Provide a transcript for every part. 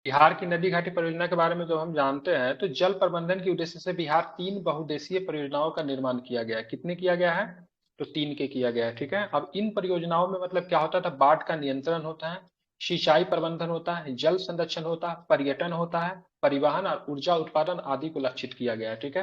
बिहार की नदी घाटी परियोजना के बारे में जो हम जानते हैं, तो जल प्रबंधन के उद्देश्य से बिहार 3 बहुउद्देशीय परियोजनाओं का निर्माण किया गया है। कितने किया गया है? तो 3 के किया गया है। ठीक है, अब इन परियोजनाओं में मतलब क्या होता था? बाढ़ का नियंत्रण होता है, सिंचाई प्रबंधन होता है, जल संरक्षण होता है, पर्यटन होता है, परिवहन और ऊर्जा उत्पादन आदि को लक्षित किया गया है। ठीक है,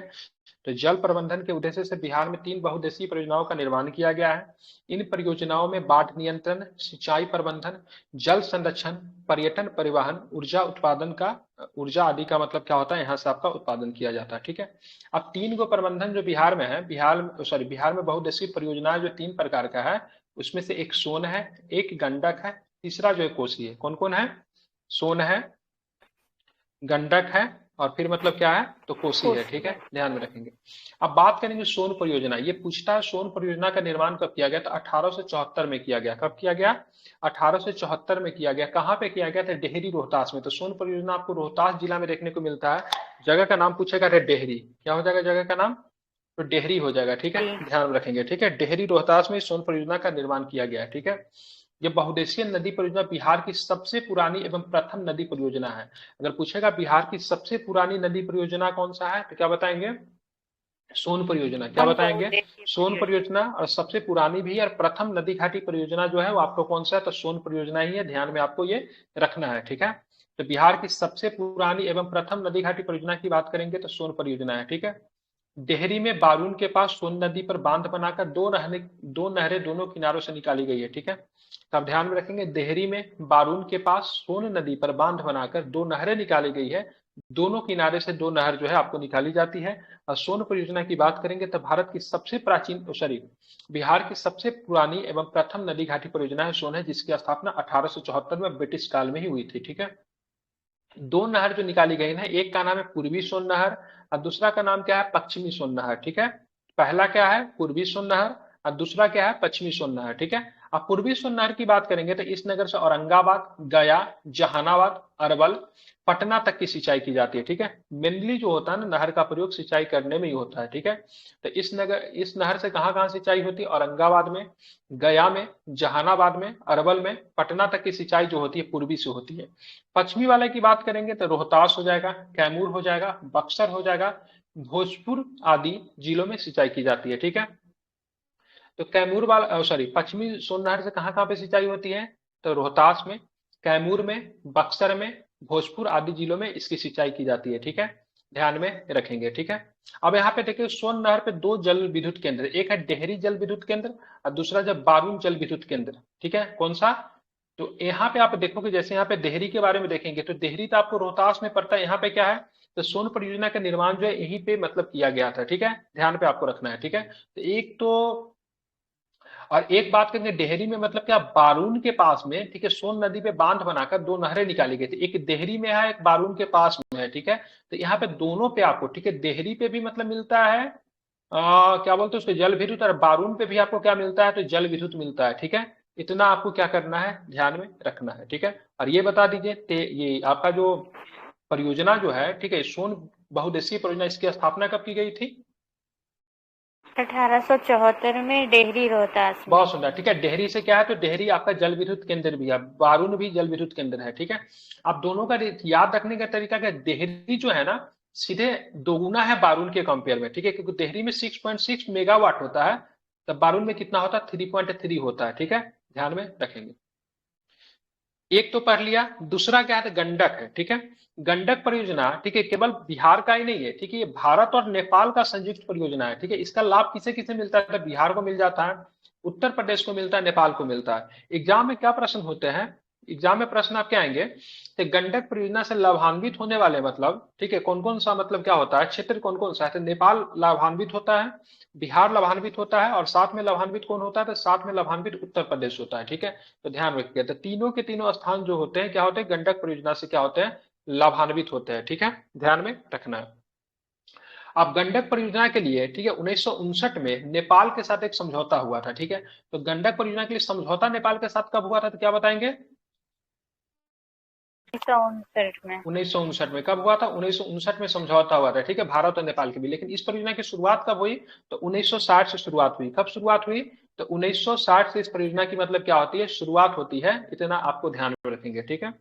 तो जल प्रबंधन के उद्देश्य से बिहार में 3 बहुउद्देशीय परियोजनाओं का निर्माण किया गया है। इन परियोजनाओं में बाढ़ नियंत्रण, सिंचाई प्रबंधन, जल संरक्षण, पर्यटन, परिवहन, ऊर्जा आदि का मतलब क्या होता है? यहाँ से आपका उत्पादन किया जाता है। ठीक है, अब 3 गो प्रबंधन जो बिहार में है, बिहार में बहुउद्देशीय परियोजना जो 3 प्रकार का है, उसमें से एक सोन है, एक गंडक है, तीसरा जो है कोसी है। कौन कौन है? सोन है, गंडक है, और फिर मतलब क्या है? तो कोसी है। कोसी ठीक है, है। ध्यान में रखेंगे। अब बात करेंगे सोन परियोजना। ये पूछता है सोन परियोजना का निर्माण कब किया गया? तो 1874 में किया गया। कब किया गया? 1874 में किया गया। कहाँ पे किया गया था? डेहरी रोहतास में। तो सोन परियोजना आपको रोहतास जिला में देखने को मिलता है। जगह का नाम पूछेगा, अरे डेहरी क्या हो जाएगा जगह का नाम? तो डेहरी हो जाएगा। ठीक है, ध्यान में रखेंगे। ठीक है, डेहरी रोहतास में सोन परियोजना का निर्माण किया गया है। ठीक है, ये बहुउद्देशीय नदी परियोजना बिहार की सबसे पुरानी एवं प्रथम नदी परियोजना है। अगर पूछेगा बिहार की सबसे पुरानी नदी परियोजना कौन सा है, तो क्या बताएंगे? सोन परियोजना। क्या हम बताएंगे? बहुउद्देशीय सोन परियोजना। परियोजना, और सबसे पुरानी भी और प्रथम नदी घाटी परियोजना जो है वो आपको कौन सा है? तो सोन परियोजना ही है। ध्यान में आपको ये रखना है। ठीक है, तो बिहार की सबसे पुरानी एवं प्रथम नदी घाटी परियोजना की बात करेंगे तो सोन परियोजना है। ठीक है, डेहरी में बारून के पास सोन नदी पर बांध बनाकर दो नहरें दोनों किनारों से निकाली गई है। ठीक है, तो आप ध्यान में रखेंगे, डेहरी में बारून के पास सोन नदी पर बांध बनाकर 2 नहरें निकाली गई है। दोनों किनारे से 2 नहर जो है आपको निकाली जाती है। और सोन परियोजना की बात करेंगे तो भारत की सबसे प्राचीन सॉरी बिहार की सबसे पुरानी एवं प्रथम नदी घाटी परियोजना है सोन है, जिसकी स्थापना 1874 में ब्रिटिश काल में ही हुई थी। ठीक है, 2 नहर जो निकाली गई है, एक का नाम है पूर्वी सोन नहर और दूसरा का नाम क्या है? पश्चिमी सोन नहर। ठीक है, पहला क्या है? पूर्वी सोन नहर, और दूसरा क्या है? पश्चिमी सोन नहर। ठीक है, अब पूर्वी सोन नहर की बात करेंगे तो इस नगर से औरंगाबाद, गया, जहानाबाद, अरवल, पटना तक की सिंचाई की जाती है। ठीक है, मेनली जो होता है ना, नहर का प्रयोग सिंचाई करने में ही होता है। ठीक है, तो इस नहर से कहाँ कहाँ सिंचाई होती है? औरंगाबाद में, गया में, जहानाबाद में, अरवल में, पटना तक की सिंचाई जो होती है पूर्वी से होती है। पश्चिमी वाले की बात करेंगे तो रोहतास हो जाएगा, कैमूर हो जाएगा, बक्सर हो जाएगा, भोजपुर आदि जिलों में सिंचाई की जाती है। ठीक है, तो कैमूर वाला पश्चिमी सोन नहर से कहाँ कहाँ पे सिंचाई होती है? तो रोहतास में, कैमूर में, बक्सर में, भोजपुर आदि जिलों में इसकी सिंचाई की जाती है। ठीक है, ध्यान में रखेंगे। ठीक है, अब यहाँ पे देखिए सोन नहर पे 2 जल विद्युत केंद्र, एक है डेहरी जल विद्युत केंद्र और दूसरा जब बारून जल विद्युत केंद्र। ठीक है, कौन सा? तो यहाँ पे आप देखोगे, जैसे यहाँ पे देहरी के बारे में देखेंगे तो देहरी तो आपको रोहतास में पड़ता है। यहाँ पे क्या है? तो सोन परियोजना का निर्माण जो है यहीं पे मतलब किया गया था। ठीक है, ध्यान पे आपको रखना है। ठीक है, तो एक तो, और एक बात करेंगे डेहरी में मतलब क्या? बारून के पास में, ठीक है, सोन नदी पे बांध बनाकर 2 नहरें निकाली गई थी। एक देहरी में है, एक बारून के पास में है। ठीक है, तो यहाँ पे दोनों पे आपको, ठीक है, देहरी पे भी मतलब मिलता है क्या बोलते हैं उसको, जल विद्युत, और बारून पे भी आपको क्या मिलता है? तो जल विद्युत मिलता है। ठीक है, इतना आपको क्या करना है? ध्यान में रखना है। ठीक है, और ये बता दीजिए ये आपका जो परियोजना जो है, ठीक है, सोन बहुउद्देशीय परियोजना, इसकी स्थापना कब की गई थी? 1874 में डेहरी रोहतास में। बहुत सुंदर। ठीक है, डेहरी से क्या है? तो डेहरी आपका जल विद्युत केंद्र भी है, बारून भी जल विद्युत केंद्र है। ठीक है, आप दोनों का याद रखने का तरीका क्या? डेहरी जो है ना, सीधे दोगुना है बारून के कंपेयर में। ठीक है, क्योंकि डेहरी में 6.6 मेगावाट होता है, तब बारून में कितना होता है? 3.3 होता है। ठीक है, ध्यान में रखेंगे। एक तो पढ़ लिया, दूसरा क्या है? तो गंडक है। ठीक है, गंडक परियोजना, ठीक है, केवल बिहार का ही नहीं है। ठीक है, ये भारत और नेपाल का संयुक्त परियोजना है। ठीक है, इसका लाभ किसे किसे मिलता है? तो बिहार को मिल जाता है, उत्तर प्रदेश को मिलता है, नेपाल को मिलता है। एग्जाम में क्या प्रश्न होते हैं? एग्जाम में प्रश्न आपके आएंगे, तो गंडक परियोजना से लाभान्वित होने वाले मतलब, ठीक है, कौन कौन सा मतलब क्या होता है? क्षेत्र कौन कौन सा है? तो नेपाल लाभान्वित होता है, बिहार लाभान्वित होता है, और साथ में लाभान्वित कौन होता है? तो साथ में लाभान्वित उत्तर प्रदेश होता है। ठीक है, तो ध्यान रखिए, तो तीनों के तीनों स्थान जो होते हैं क्या होते हैं? गंडक परियोजना से क्या होते हैं? लाभान्वित होते हैं। ठीक है, ध्यान में रखना है। अब गंडक परियोजना के लिए, ठीक है, 1959 में नेपाल के साथ एक समझौता हुआ था। ठीक है, तो गंडक परियोजना के लिए समझौता नेपाल के साथ कब हुआ था? तो क्या बताएंगे? 1959 में। 1959 में। कब हुआ था? 1959 में समझौता हुआ था। ठीक है, भारत और नेपाल के भी। लेकिन इस परियोजना की शुरुआत कब हुई? तो 1960 से शुरुआत हुई। कब शुरुआत हुई? तो 1960 से इस परियोजना की मतलब क्या होती है? शुरुआत होती है। इतना आपको ध्यान में रखेंगे। ठीक है,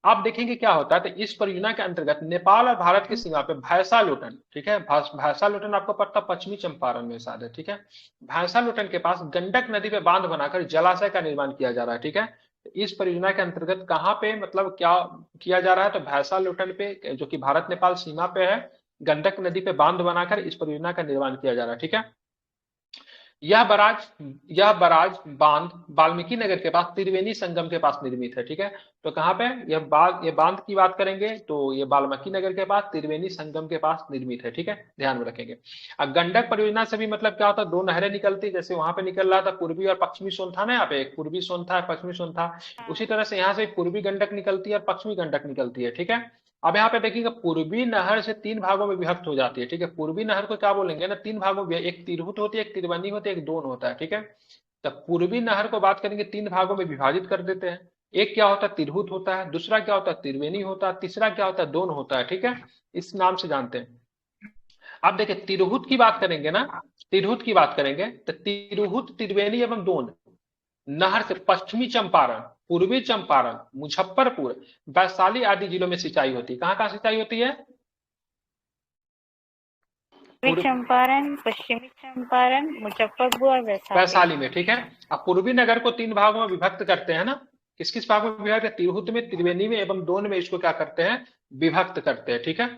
आप देखेंगे क्या होता है, तो इस परियोजना के अंतर्गत नेपाल और भारत की सीमा पे भैंसालोटन, ठीक है, भैंसालोटन आपको पता पश्चिमी चंपारण में शायद है, ठीक है, भैंसालोटन के पास गंडक नदी पे बांध बनाकर जलाशय का निर्माण किया जा रहा है, ठीक है। तो इस परियोजना के अंतर्गत कहाँ पे मतलब क्या किया जा रहा है, तो भैंसालोटन पे जो कि भारत नेपाल सीमा पे है, गंडक नदी पे बांध बनाकर इस परियोजना का निर्माण किया जा रहा है, ठीक है। यह बराज यह बराज बांध वाल्मीकि नगर के पास त्रिवेणी संगम के पास निर्मित है, ठीक है। तो कहाँ पे ये बांध की बात करेंगे तो ये वाल्मीकि नगर के पास त्रिवेणी संगम के पास निर्मित है, ठीक है, ध्यान में रखेंगे। अब गंडक परियोजना से भी मतलब क्या होता है, दो नहरें निकलती, जैसे वहां पे निकल रहा था पूर्वी और पश्चिमी सोन था ना, यहाँ पे एक पूर्वी सोन था पश्चिमी सोन था, हाँ। उसी तरह से यहाँ से पूर्वी गंडक निकलती है और पश्चिमी गंडक निकलती है, ठीक है। अब यहाँ पे देखिएगा पूर्वी नहर से तीन भागों में विभक्त हो जाती है, ठीक है। पूर्वी नहर को क्या बोलेंगे ना, तीन भागों में, एक तिरहुत होती है, एक तिरवनी होती है, एक दोन होता है, ठीक है। तब पूर्वी नहर को बात करेंगे तीन भागों में विभाजित कर देते हैं। एक क्या होता है, तिरहुत होता है, दूसरा क्या होता है, त्रिवेणी होता है, तीसरा क्या होता है, दोन होता है, ठीक है। इस नाम से जानते हैं। अब देखिए तिरहुत की बात करेंगे ना, तिरहुत की बात करेंगे तो तिरहुत त्रिवेणी एवं दोन नहर से पश्चिमी चंपारण, पूर्वी चंपारण, मुजफ्फरपुर, वैशाली आदि जिलों में सिंचाई होती है। कहाँ कहाँ सिंचाई होती है, पूर्वी चंपारण, पश्चिमी चंपारण, मुजफ्फरपुर और वैशाली। वैशाली में, ठीक है। अब पूर्वी नगर को तीन भागों में विभक्त करते हैं ना, किस किस भागों में विभक्त है, तिरहुत में, त्रिवेणी में एवं दोन में इसको क्या करते हैं, विभक्त करते हैं, ठीक है।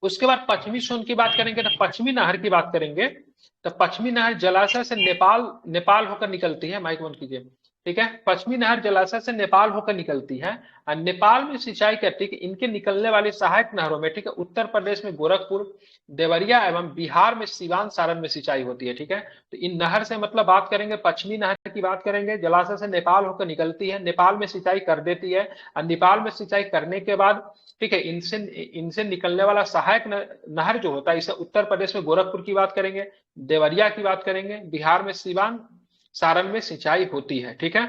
उसके बाद पश्चिमी सोन की बात करेंगे तो पश्चिमी नहर की बात करेंगे तो पश्चिमी नहर जलाशय से नेपाल नेपाल होकर निकलती है, माइक बंद कीजिए, ठीक है। पश्चिमी नहर जलाशय से नेपाल होकर निकलती है और नेपाल में सिंचाई करती है कि इनके निकलने वाली सहायक नहरों में, ठीक है, उत्तर प्रदेश में गोरखपुर, देवरिया एवं बिहार में सिवान सारण में सिंचाई होती है, ठीक है। तो इन नहर से मतलब बात करेंगे, पश्चिमी नहर की बात करेंगे, जलाशय से नेपाल होकर निकलती है, नेपाल में सिंचाई कर देती है और नेपाल में सिंचाई करने के बाद, ठीक है, इनसे इनसे निकलने वाला सहायक नहर जो होता है, इसे उत्तर प्रदेश में गोरखपुर की बात करेंगे, देवरिया की बात करेंगे, बिहार में सिवान सारण में सिंचाई होती है, ठीक है।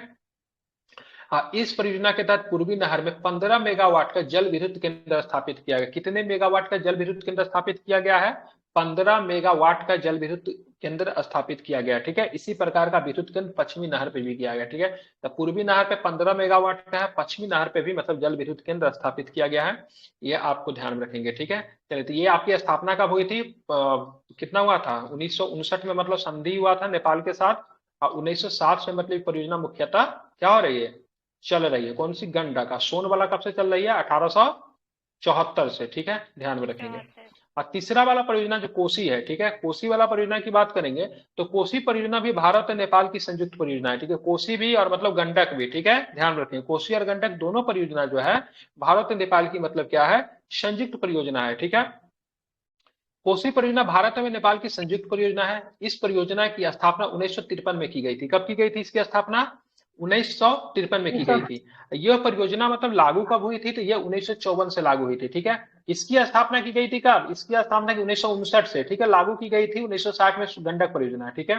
हाँ, इस परियोजना के तहत पूर्वी नहर में 15 मेगावाट का जल विद्युत केंद्र स्थापित किया गया। कितने मेगावाट का जल विद्युत केंद्र स्थापित किया गया है, 15 मेगावाट का जल विद्युत केंद्र स्थापित किया गया, ठीक है। इसी प्रकार का विद्युत केंद्र पश्चिमी नहर पे भी किया गया, ठीक है। तो पूर्वी नहर पे 15 मेगावाट का है, पश्चिमी नहर पे भी मतलब जल विद्युत केंद्र स्थापित किया गया है, ये आपको ध्यान में रखेंगे, ठीक है। चलिए, तो ये आपकी स्थापना कब हुई थी, कितना हुआ था, 1959 में मतलब संधि हुआ था नेपाल के साथ, और 1960 से मतलब परियोजना मुख्यतः क्या हो रही है, चल रही है। कौन सी, गंडक। सोन वाला कब से चल रही है, 1874 से, ठीक है, ध्यान में रखेंगे। और तीसरा वाला परियोजना जो कोसी है, ठीक है, कोसी वाला परियोजना की बात करेंगे तो कोसी परियोजना भी भारत और नेपाल की संयुक्त परियोजना है, ठीक है। कोसी भी और मतलब गंडक भी, ठीक है, ध्यान रखेंगे, कोसी और गंडक दोनों परियोजना जो है भारत और नेपाल की मतलब क्या है, संयुक्त परियोजना है, ठीक है। कोसी परियोजना भारत और नेपाल की संयुक्त परियोजना है। इस परियोजना की स्थापना 1953 में की गई थी। कब की गई थी इसकी स्थापना, 1953 में की गई थी। यह परियोजना मतलब लागू कब हुई थी, तो यह 1954 से लागू हुई थी, ठीक है। इसकी स्थापना की गई थी कब, इसकी स्थापना की 1959 से, ठीक है, लागू की गई थी 1960 में गंडक परियोजना, ठीक है।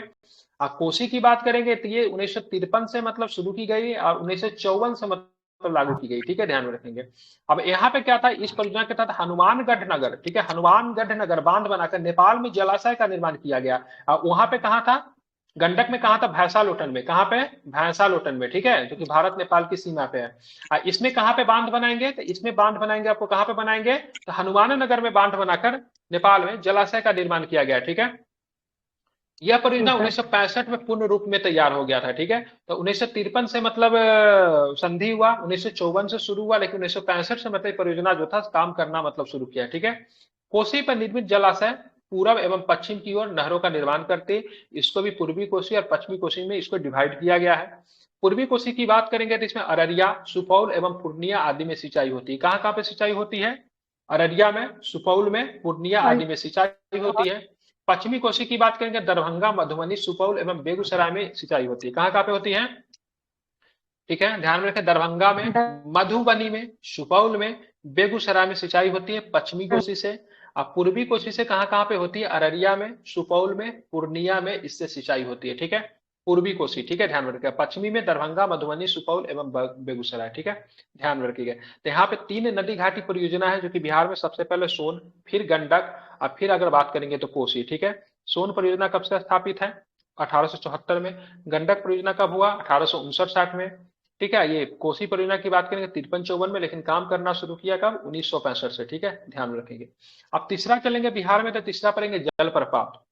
कोसी की बात करेंगे तो ये 1953 से मतलब शुरू की गई और 1954 से मतलब लागू की गई, ठीक है, ध्यान में रखेंगे। अब यहाँ पे क्या था, इस परियोजना के तहत हनुमानगढ़ नगर, ठीक है, हनुमानगढ़ नगर बांध बनाकर नेपाल में जलाशय का निर्माण किया गया। वहां पे कहा था, गंडक में कहा था, भैंसालोटन में, कहां पे, भैंसालोटन में, ठीक है, जो कि भारत नेपाल की सीमा पे है। इसमें कहां पे बांध बनाएंगे, तो इसमें बांध बनाएंगे आपको कहां पे बनाएंगे, तो हनुमान नगर में बांध बनाकर नेपाल में जलाशय का निर्माण किया गया, ठीक है। यह परियोजना 1965 में पूर्ण रूप में तैयार हो गया था, ठीक है। तो 1953 से मतलब संधि हुआ, 1954 से शुरू हुआ, लेकिन 1965 से मतलब परियोजना जो था काम करना मतलब शुरू किया, ठीक है। कोसी पर निर्मित जलाशय पूर्व एवं पश्चिम की ओर नहरों का निर्माण करते, इसको भी पूर्वी कोसी और पश्चिमी कोसी में इसको डिवाइड किया गया है। पूर्वी कोसी की बात करेंगे तो इसमें अररिया, सुपौल एवं पूर्णिया आदि में सिंचाई होती है। कहाँ कहाँ पे सिंचाई होती है, अररिया में, सुपौल में, पूर्णिया आदि में सिंचाई होती है। पश्चिमी कोसी की बात करेंगे, दरभंगा, मधुबनी, सुपौल एवं बेगूसराय में सिंचाई होती है। कहाँ कहाँ पे होती है, ठीक है, ध्यान में रखें, दरभंगा में, मधुबनी में, सुपौल में, बेगूसराय में सिंचाई होती है पश्चिमी कोसी से। अब पूर्वी कोसी से कहाँ कहाँ पे होती है, अररिया में, सुपौल में, पूर्णिया में इससे सिंचाई होती है, ठीक है, पूर्वी कोसी, ठीक है, ध्यान में रखिएगा। पश्चिमी में दरभंगा, मधुबनी, सुपौल एवं बेगूसराय, ठीक है, ध्यान में रखिएगा। तो यहाँ पे तीन नदी घाटी परियोजना है जो कि बिहार में, सबसे पहले सोन, फिर गंडक और फिर अगर बात करेंगे तो कोसी, ठीक है। सोन परियोजना कब से स्थापित है, 1874 में। गंडक परियोजना कब हुआ, 1859-60 में, ठीक है। ये कोसी परियोजना की बात करेंगे 53-54 में, लेकिन काम करना शुरू किया कब? 1965 से। ठीक है, ध्यान में रखेंगे। अब तीसरा चलेंगे बिहार में, तो तीसरा पढ़ेंगे जलप्रपात।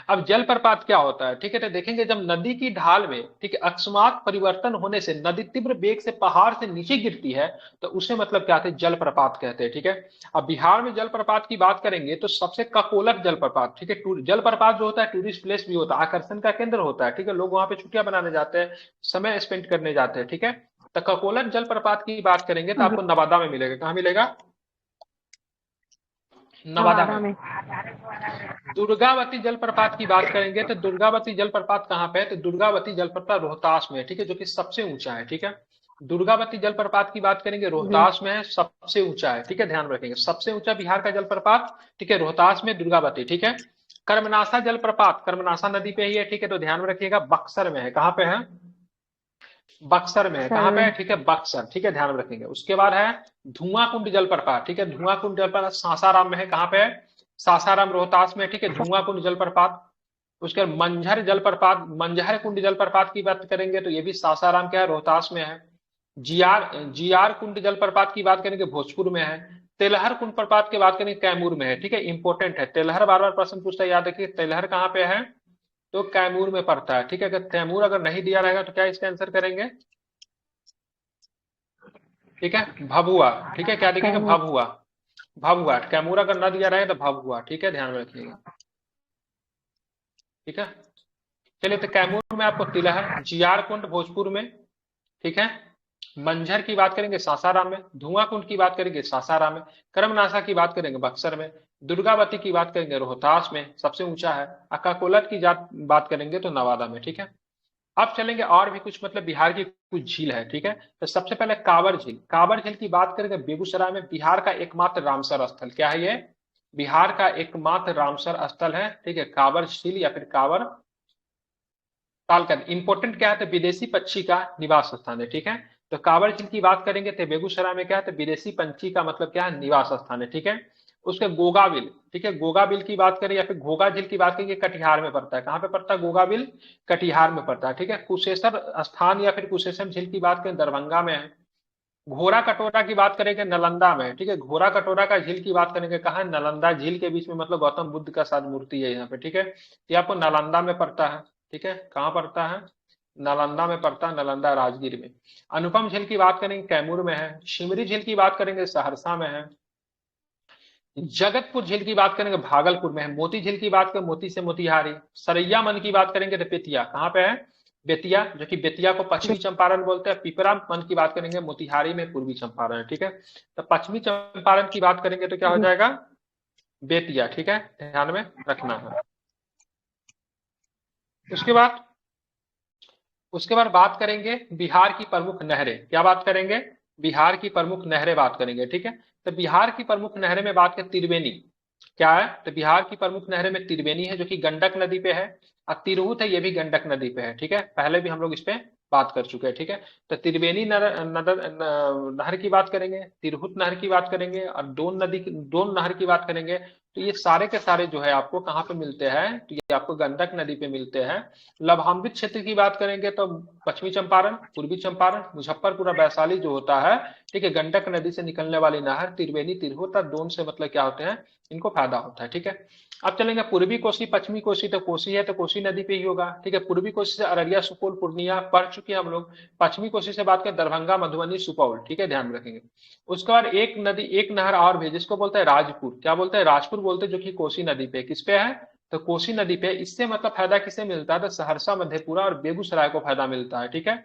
अब जलप्रपात क्या होता है? ठीक है, तो देखेंगे जब नदी की ढाल में, ठीक है, अकस्मात परिवर्तन होने से नदी तीव्र वेग से पहाड़ से नीचे गिरती है, तो उसे मतलब क्या कहते हैं? जलप्रपात कहते हैं। ठीक है। अब बिहार में जलप्रपात की बात करेंगे तो सबसे ककोलत जलप्रपात, ठीक है, जलप्रपात जो होता है टूरिस्ट प्लेस भी होता है, आकर्षण का केंद्र होता है। ठीक है, लोग वहां पे छुट्टियां बनाने जाते हैं, समय स्पेंड करने जाते हैं। ठीक है, तो ककोलत जलप्रपात की बात करेंगे तो जी, आपको नवादा में मिलेगा। कहाँ मिलेगा? नवादा नवादा में। में। दुर्गावती जलप्रपात की बात करेंगे तो दुर्गावती जलप्रपात कहाँ पे है? तो दुर्गावती जलप्रपात रोहतास में है। ठीक है, जो कि सबसे ऊंचा है। ठीक है, दुर्गावती जलप्रपात की बात करेंगे, जी, रोहतास में है, सबसे ऊंचा है। ठीक है, ध्यान रखेंगे, सबसे ऊंचा बिहार का जलप्रपात, ठीक है, रोहतास में दुर्गावती। ठीक है। कर्मनासा जलप्रपात कर्मनासा नदी पे ही है। ठीक है, तो ध्यान में रखिएगा, बक्सर में है। कहाँ पे है? बक्सर में है। बक्सर कहाँ पे है? में। ठीक है, बक्सर। ठीक है, ध्यान में रखेंगे। उसके बाद है धुआं कुंड जलप्रपात। ठीक है, धुआं कुंड जलप्रपात सासाराम में है। कहाँ पे है? सासाराम रोहतास में। ठीक है, धुआं कुंड जलप्रपात। उसके बाद मंझर जलप्रपात, मंझर कुंड जलप्रपात की बात करेंगे तो ये भी सासाराम क्या है? रोहतास में है। जियार जियार कुंड जलप्रपात की बात करेंगे, भोजपुर में है। तेलहर कुंड प्रपात की बात करेंगे, कैमूर में है। ठीक है, इंपॉर्टेंट है तेलहर, बार बार प्रश्न पूछता है, याद रखिए तेलहर कहाँ पे है? तो कैमूर में पड़ता है। ठीक है, अगर कैमूर अगर नहीं दिया रहेगा तो क्या इसका आंसर करेंगे? ठीक है, भभुआ। ठीक है, क्या लिखेंगे? कैमूर। भभुआ। भभुआ, कैमूर अगर न दिया रहे तो भभुआ। ठीक है, ध्यान में रखिएगा। ठीक है, चलिए, तो कैमूर में आपको तिलहर, जियार कुंड भोजपुर में, ठीक है, मंझर की बात करेंगे सासाराम में, धुआं कुंड की बात करेंगे सासाराम में, कर्मनासा की बात करेंगे बक्सर में, दुर्गावती की बात करेंगे रोहतास में, सबसे ऊंचा है, अकाकोलत की बात करेंगे तो नवादा में। ठीक है। अब चलेंगे और भी कुछ, मतलब बिहार की कुछ झील है। ठीक है, तो सबसे पहले कांवर झील। कांवर झील की बात करेंगे बेगूसराय में, बिहार का एकमात्र रामसर स्थल। क्या है ये? बिहार का एकमात्र रामसर स्थल है। ठीक है, कांवर झील या फिर कांवर ताल का इंपॉर्टेंट क्या है? तो विदेशी पक्षी का निवास स्थान है। ठीक है, तो कांवर झील की बात करेंगे तो बेगूसराय में क्या है? तो विदेशी पंछी का मतलब क्या है? निवास स्थान है। ठीक है, उसके गोगाबिल, ठीक है, गोगाबिल की बात करें या फिर घोगा झील की बात करेंगे, कटिहार में पड़ता है। कहाँ पे पड़ता है गोगाबिल? कटिहार में पड़ता है। ठीक है, कुशेश्वर स्थान या फिर कुशेश्वर झील की बात करें, दरभंगा में है। घोड़ा कटोरा की बात करेंगे, नालंदा में। ठीक है, घोड़ा कटोरा का झील की बात करेंगे, कहाँ? नालंदा झील के बीच में, मतलब गौतम बुद्ध का शायद मूर्ति है यहाँ पे। ठीक है, ये आपको नालंदा में पड़ता है। ठीक है, कहाँ पड़ता है? नालंदा में पड़ता है, नालंदा राजगीर में। अनुपम झील की बात करेंगे, कैमूर में है। शिमरी झील की बात करेंगे, सहरसा में है। जगतपुर झील की बात करेंगे, भागलपुर में है। मोती झील की बात करें, मोती से मोतिहारी। सरैया मन की बात करेंगे तो बेतिया। कहाँ पे है? बेतिया, जो कि बेतिया को पश्चिमी चंपारण बोलते हैं। पिपरा मन की बात करेंगे, मोतिहारी में, पूर्वी चंपारण है। ठीक है, तो पश्चिमी चंपारण की बात करेंगे तो क्या हो जी, जाएगा? बेतिया। ठीक है, ध्यान में रखना है। उसके बाद बात करेंगे बिहार की प्रमुख नहरें। क्या बात करेंगे? बिहार की प्रमुख नहरें बात करेंगे। ठीक है, तो बिहार की प्रमुख नहरें में बात करें, त्रिवेणी। क्या है? तो बिहार की प्रमुख नहरें में त्रिवेणी है, जो कि गंडक नदी पे है, और तिरहुत है, ये भी गंडक नदी पे है। ठीक है, पहले भी हम लोग इस पे बात कर चुके हैं। ठीक है, तो त्रिवेणी नहर की बात करेंगे, तिरहुत नहर की बात करेंगे, और डोन नहर की बात करेंगे। तो ये सारे के सारे जो है आपको कहाँ पे मिलते हैं? तो ये आपको गंडक नदी पे मिलते हैं। लाभान्वित क्षेत्र की बात करेंगे तो पश्चिमी चंपारण, पूर्वी चंपारण, मुजफ्फरपुर और वैशाली जो होता है, ठीक है, गंडक नदी से निकलने वाली नहर, त्रिवेणी, तिरहुत और डोन से मतलब क्या होते हैं? इनको फायदा होता है। ठीक है, अब चलेंगे पूर्वी कोसी, पश्चिमी कोसी। तो कोसी है तो कोसी नदी पे ही होगा। ठीक है, पूर्वी कोसी से अररिया, सुपौल, पूर्णिया पढ़ चुके हैं हम लोग। पश्चिमी कोसी से बात करें, दरभंगा, मधुबनी, सुपौल। ठीक है, ध्यान में रखेंगे। उसके बाद एक नदी, एक नहर और भी, जिसको बोलते हैं राजपुर। क्या बोलते हैं? राजपुर बोलते हैं, जो कि कोसी नदी पे, किस पे है? तो कोसी नदी पे। इससे मतलब फायदा किसे मिलता है? तो सहरसा, मधेपुरा और बेगूसराय को फायदा मिलता है। ठीक है,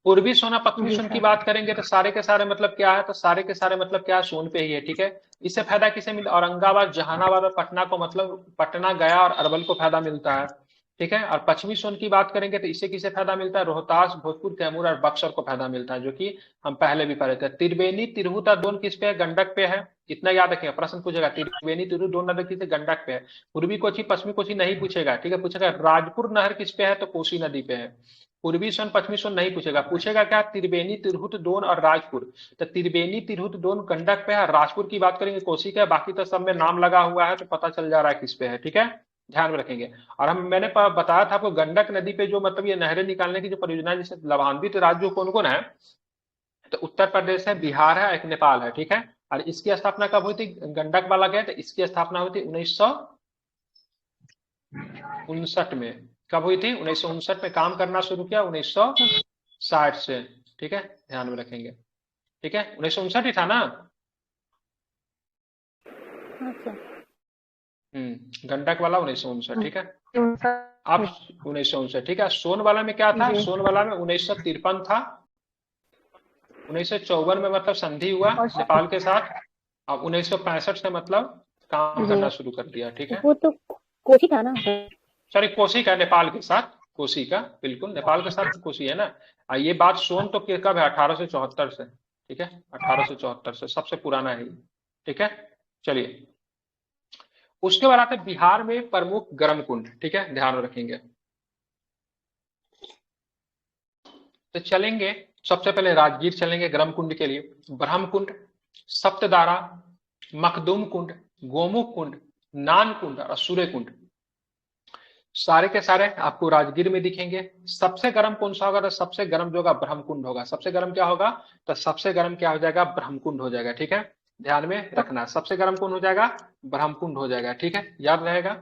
पूर्वी सोना, पश्चिमी जी सोन की सर। बात करेंगे तो सारे के सारे मतलब क्या है? तो सारे के सारे मतलब क्या है? सोन पे ही है। ठीक है, इससे फायदा किसे मिलता? औरंगाबाद, जहानाबाद और पटना को, मतलब पटना, गया और अरवल को फायदा मिलता है। ठीक है, और पश्चिमी सोन की बात करेंगे तो इससे किसे फायदा मिलता है? रोहतास, भोजपुर, कैमूर और बक्सर को फायदा मिलता है, जो कि हम पहले भी पढ़े थे। त्रिवेणी, तिरहुत और दोन किस पे है? गंडक पे है। इतना याद रखिएगा, प्रश्न पूछेगा त्रिवेणी, तिरहुत, दोन नदी किस गंडक पे है। पूर्वी कोची, पश्चिमी कोची नहीं पूछेगा। ठीक है, पूछेगा राजपुर नहर किस पे है? तो कोसी नदी पे है। पूर्वी सोन, पश्चिमी सोन नहीं पूछेगा, पूछेगा क्या? त्रिवेणी, तिरहुत, दोन और राजपुर। तो त्रिवेणी, तिरहुत, दोन गंडक पे है, राजपुर की बात करेंगे कोसी का है, बाकी तो सब में नाम लगा हुआ है तो पता चल जा रहा है किस पे है। ठीक है, ध्यान में रखेंगे। और मैंने बताया था आपको गंडक नदी पे जो मतलब ये नहरें निकालने की जो परियोजना है, जिससे लाभान्वित राज्य कौन कौन है, तो उत्तर प्रदेश है, बिहार है, एक नेपाल है, ठीक है। और इसकी स्थापना कब हुई थी, गंडक वाला गया तो इसकी स्थापना हुई थी 1959 में। कब हुई थी, 1959 में। काम करना शुरू किया 1960 से, ठीक है, ध्यान में रखेंगे, ठीक है। 1959 ही था ना। गंडक वाला 1959, ठीक है। अब 1959, ठीक है। सोन वाला में क्या था, सोन वाला में 1953 था। 1954 में मतलब संधि हुआ नेपाल के साथ। अब 1965 से मतलब काम करना शुरू कर दिया, ठीक है। वो तो कोसी था ना। सॉरी, कोसी का, नेपाल के साथ कोसी का, बिल्कुल नेपाल के साथ कोसी है ना। ये बात सोन तो कब है, 1874 से, ठीक है, 1874 से सबसे पुराना है, ठीक है। चलिए, उसके बाद आते बिहार में प्रमुख गर्म कुंड, ठीक है, ध्यान रखेंगे। तो चलेंगे, सबसे पहले राजगीर चलेंगे गर्म कुंड के लिए। ब्रह्म कुंड, सप्तधारा, मखदूम कुंड, गोमुख कुंड, नान कुंड और सूर्य कुंड, सारे के सारे आपको राजगीर में दिखेंगे। सबसे गर्म कौन सा होगा, तो सबसे गर्म जो होगा ब्रह्म कुंड होगा। सबसे गर्म क्या होगा, तो सबसे गर्म क्या हो जाएगा, ब्रह्म कुंड हो जाएगा, ठीक है। ध्यान में रखना, सबसे गर्म कौन हो जाएगा, ब्रह्म कुंड हो जाएगा, ठीक है, याद रहेगा।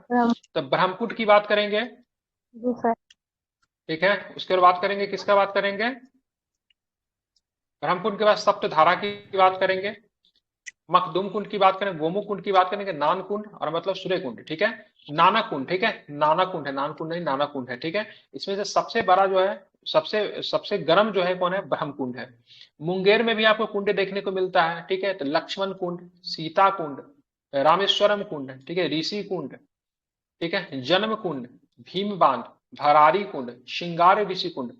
तो ब्रह्म कुंड की बात करेंगे, ठीक है। उसके बाद बात करेंगे, किसका बात करेंगे, ब्रह्म कुंड के बाद सप्तधारा की बात करेंगे, मखदूम कुंड की बात करें, गोमुख कुंड की बात करेंगे, नान कुंड और मतलब सूर्य कुंड, ठीक है। नाना कुंड, ठीक है, नाना कुंड है, नान कुंड नहीं, नाना कुंड है, ठीक है। इसमें से सबसे बड़ा जो है, सबसे सबसे गर्म जो है कौन है, ब्रह्म कुंड है। मुंगेर में भी आपको कुंड देखने को मिलता है, ठीक है। तो लक्ष्मण कुंड, सीता कुंड, रामेश्वरम कुंड, ठीक है, ऋषि कुंड, ठीक है, जन्म कुंड, भीम बांध, भरारी कुंड, श्रृंगार ऋषि कुंड,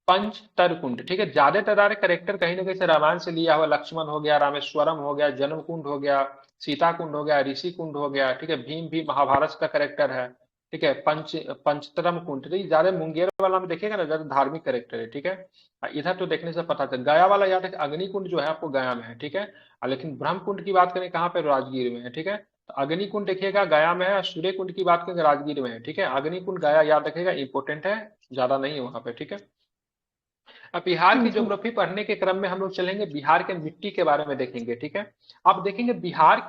पंचतर कुंड, ठीक है। ज्यादातर करेक्टर कहीं ना कहीं से रामायण से लिया हुआ, लक्ष्मण हो गया, रामेश्वरम हो गया, जन्म कुंड हो गया, सीता कुंड हो गया, ऋषि कुंड हो गया, ठीक है। भीम भी महाभारत का करेक्टर है, ठीक है। पंचतरम कुंड, तो ज्यादा मुंगेर वाला में देखिएगा ना, ज्यादा धार्मिक करेक्टर है, ठीक है। इधर तो देखने से पता चल, गया वाला याद है, अग्निकुंड जो है आपको गया में है, ठीक है। लेकिन ब्रह्म कुंड की बात करें कहाँ पे, राजगीर में है, ठीक है। तो अग्निकुंड देखिएगा गया में है, और सूर्य कुंड की बात करेंगे राजगीर में है, ठीक है। अग्निकुंड गया याद रखिएगा, इंपॉर्टेंट है, ज्यादा नहीं है वहां पे, ठीक है। अब बिहार की ज्योग्राफी पढ़ने के क्रम में हम लोग चलेंगे, बिहार के मिट्टी के बारे में देखेंगे, ठीक है। आप देखेंगे बिहार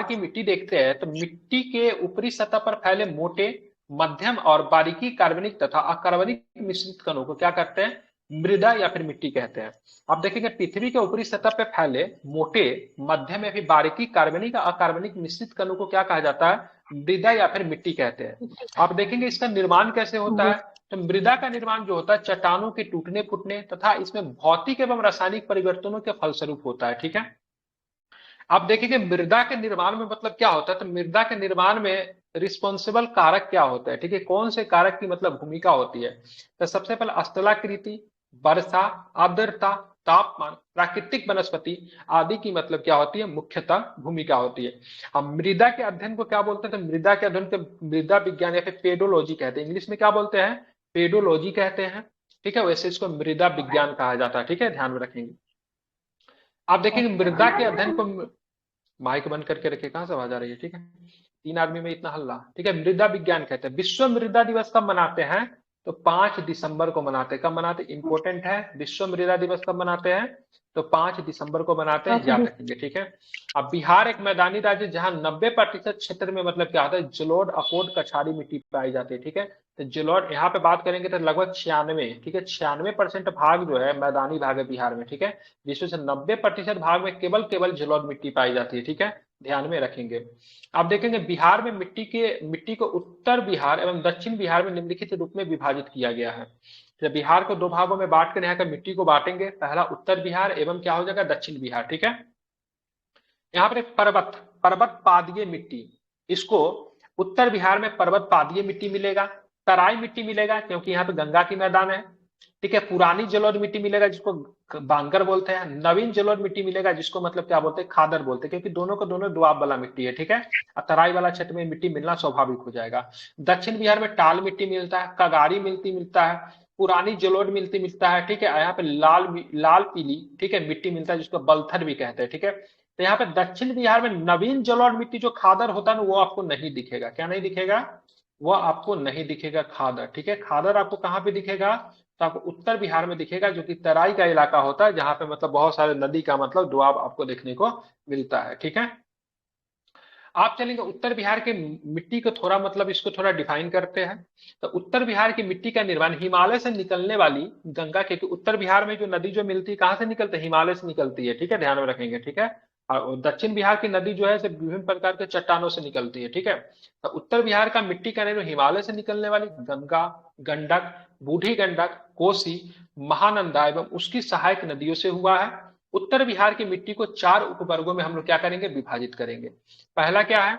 की मिट्टी देखते हैं, तो मिट्टी के ऊपरी सतह पर फैले मोटे, मध्यम और बारीकी कार्बनिक तथा अकार्बनिक मिश्रित कणों को क्या कहते हैं, मृदा या फिर मिट्टी कहते हैं। आप देखेंगे पृथ्वी के ऊपरी सतह पर फैले मोटे, मध्यम या फिर बारीकी कार्बनिक और अकार्बनिक मिश्रित कणों को क्या कहा जाता है, मृदा या फिर मिट्टी कहते हैं। आप देखेंगे इसका निर्माण कैसे होता है, तो मृदा का निर्माण जो होता है चट्टानों के टूटने फूटने तथा इसमें भौतिक एवं रासायनिक परिवर्तनों के फलस्वरूप होता है, ठीक है। आप देखेंगे मृदा के निर्माण में मतलब क्या होता है, तो मृदा के निर्माण में रिस्पॉन्सिबल कारक क्या होता है, ठीक है, कौन से कारक की मतलब भूमिका होती है। तो सबसे पहले स्थलाकृति, वर्षा, आर्द्रता, तापमान, प्राकृतिक वनस्पति आदि की मतलब क्या होती है, मुख्यतः भूमिका होती है। अब मृदा के अध्ययन को क्या बोलते हैं, तो मृदा के अध्ययन को मृदा विज्ञान या फिर पेडोलॉजी कहते हैं, इंग्लिश में क्या बोलते हैं, पेडोलॉजी कहते हैं, ठीक है। वैसे इसको मृदा विज्ञान कहा जाता है, ठीक है, ध्यान में रखेंगे। आप देखेंगे मृदा के अध्ययन को, माइक बंद करके रखे, कहां से आवाज आ रही है, ठीक है, 3 आदमी में इतना हल्ला, ठीक है। मृदा विज्ञान कहते हैं। विश्व मृदा दिवस कब मनाते हैं, तो 5 दिसंबर को मनाते हैं। कब मनाते हैं, इंपॉर्टेंट है, विश्व मृदा दिवस कब मनाते हैं, तो 5 दिसंबर को मनाते हैं, याद रखेंगे, ठीक है। अब बिहार एक मैदानी राज्य जहां 90% क्षेत्र में मतलब क्या होता है, जलोढ़, अकोट, कछारी मिट्टी पाई जाती है, ठीक है। तो जलोढ़ यहाँ पे बात करेंगे तो लगभग 96, ठीक है, 96% भाग जो है मैदानी भाग है बिहार में, ठीक है। जिसमें से 90% भाग में केवल केवल जलोढ़ मिट्टी पाई जाती है, ठीक है, ध्यान में रखेंगे। आप देखेंगे बिहार में मिट्टी को उत्तर बिहार एवं दक्षिण बिहार में निम्नलिखित रूप में विभाजित किया गया है। जब बिहार को 2 भागों में बांट कर यहाँ का मिट्टी को बांटेंगे, पहला उत्तर बिहार एवं क्या हो जाएगा, दक्षिण बिहार, ठीक है। यहाँ पर एक पर्वत पादीय मिट्टी, इसको उत्तर बिहार में पर्वत पादीय मिट्टी मिलेगा, तराई मिट्टी मिलेगा क्योंकि यहाँ पे गंगा की मैदान है, ठीक है। पुरानी जलोढ़ मिट्टी मिलेगा जिसको बांगर बोलते हैं। नवीन जलोढ़ मिट्टी मिलेगा जिसको मतलब क्या बोलते हैं, खादर बोलते हैं, क्योंकि दोनों को दोनों दोआब वाला मिट्टी है, ठीक है। तराई वाला क्षेत्र में मिट्टी मिलना स्वाभाविक हो जाएगा। दक्षिण बिहार में टाल मिट्टी मिलता है, कगारी मिलता है, पुरानी जलोढ़ मिलता है, ठीक है। यहाँ पे लाल पीली, ठीक है, मिट्टी मिलता है जिसको बलथर भी कहते हैं, ठीक है। तो यहाँ पे दक्षिण बिहार में नवीन जलोढ़ मिट्टी जो खादर होता है ना, वो आपको नहीं दिखेगा। क्या नहीं दिखेगा? वो आपको नहीं दिखेगा खादर। ठीक है, खादर आपको कहाँ पे दिखेगा? तो आपको उत्तर बिहार में दिखेगा, जो कि तराई का इलाका होता है, जहां पे मतलब बहुत सारे नदी का मतलब डुआब आपको देखने को मिलता है। ठीक है, आप चलेंगे उत्तर बिहार के मिट्टी को थोड़ा मतलब इसको थोड़ा डिफाइन करते हैं। तो उत्तर बिहार की मिट्टी का निर्माण हिमालय से निकलने वाली गंगा के, उत्तर बिहार में जो नदी जो मिलती है कहाँ से निकलती है? हिमालय से निकलती है। ठीक है, ध्यान में रखेंगे। ठीक है, और दक्षिण बिहार की नदी जो है विभिन्न प्रकार के चट्टानों से निकलती है। ठीक है, तो उत्तर बिहार का मिट्टी का निर्माण हिमालय से निकलने वाली गंगा, गंडक, बूढ़ी गंडक, कोसी, महानंदा एवं उसकी सहायक नदियों से हुआ है। उत्तर बिहार की मिट्टी को 4 उपवर्गों में हम लोग क्या करेंगे? विभाजित करेंगे। पहला क्या है?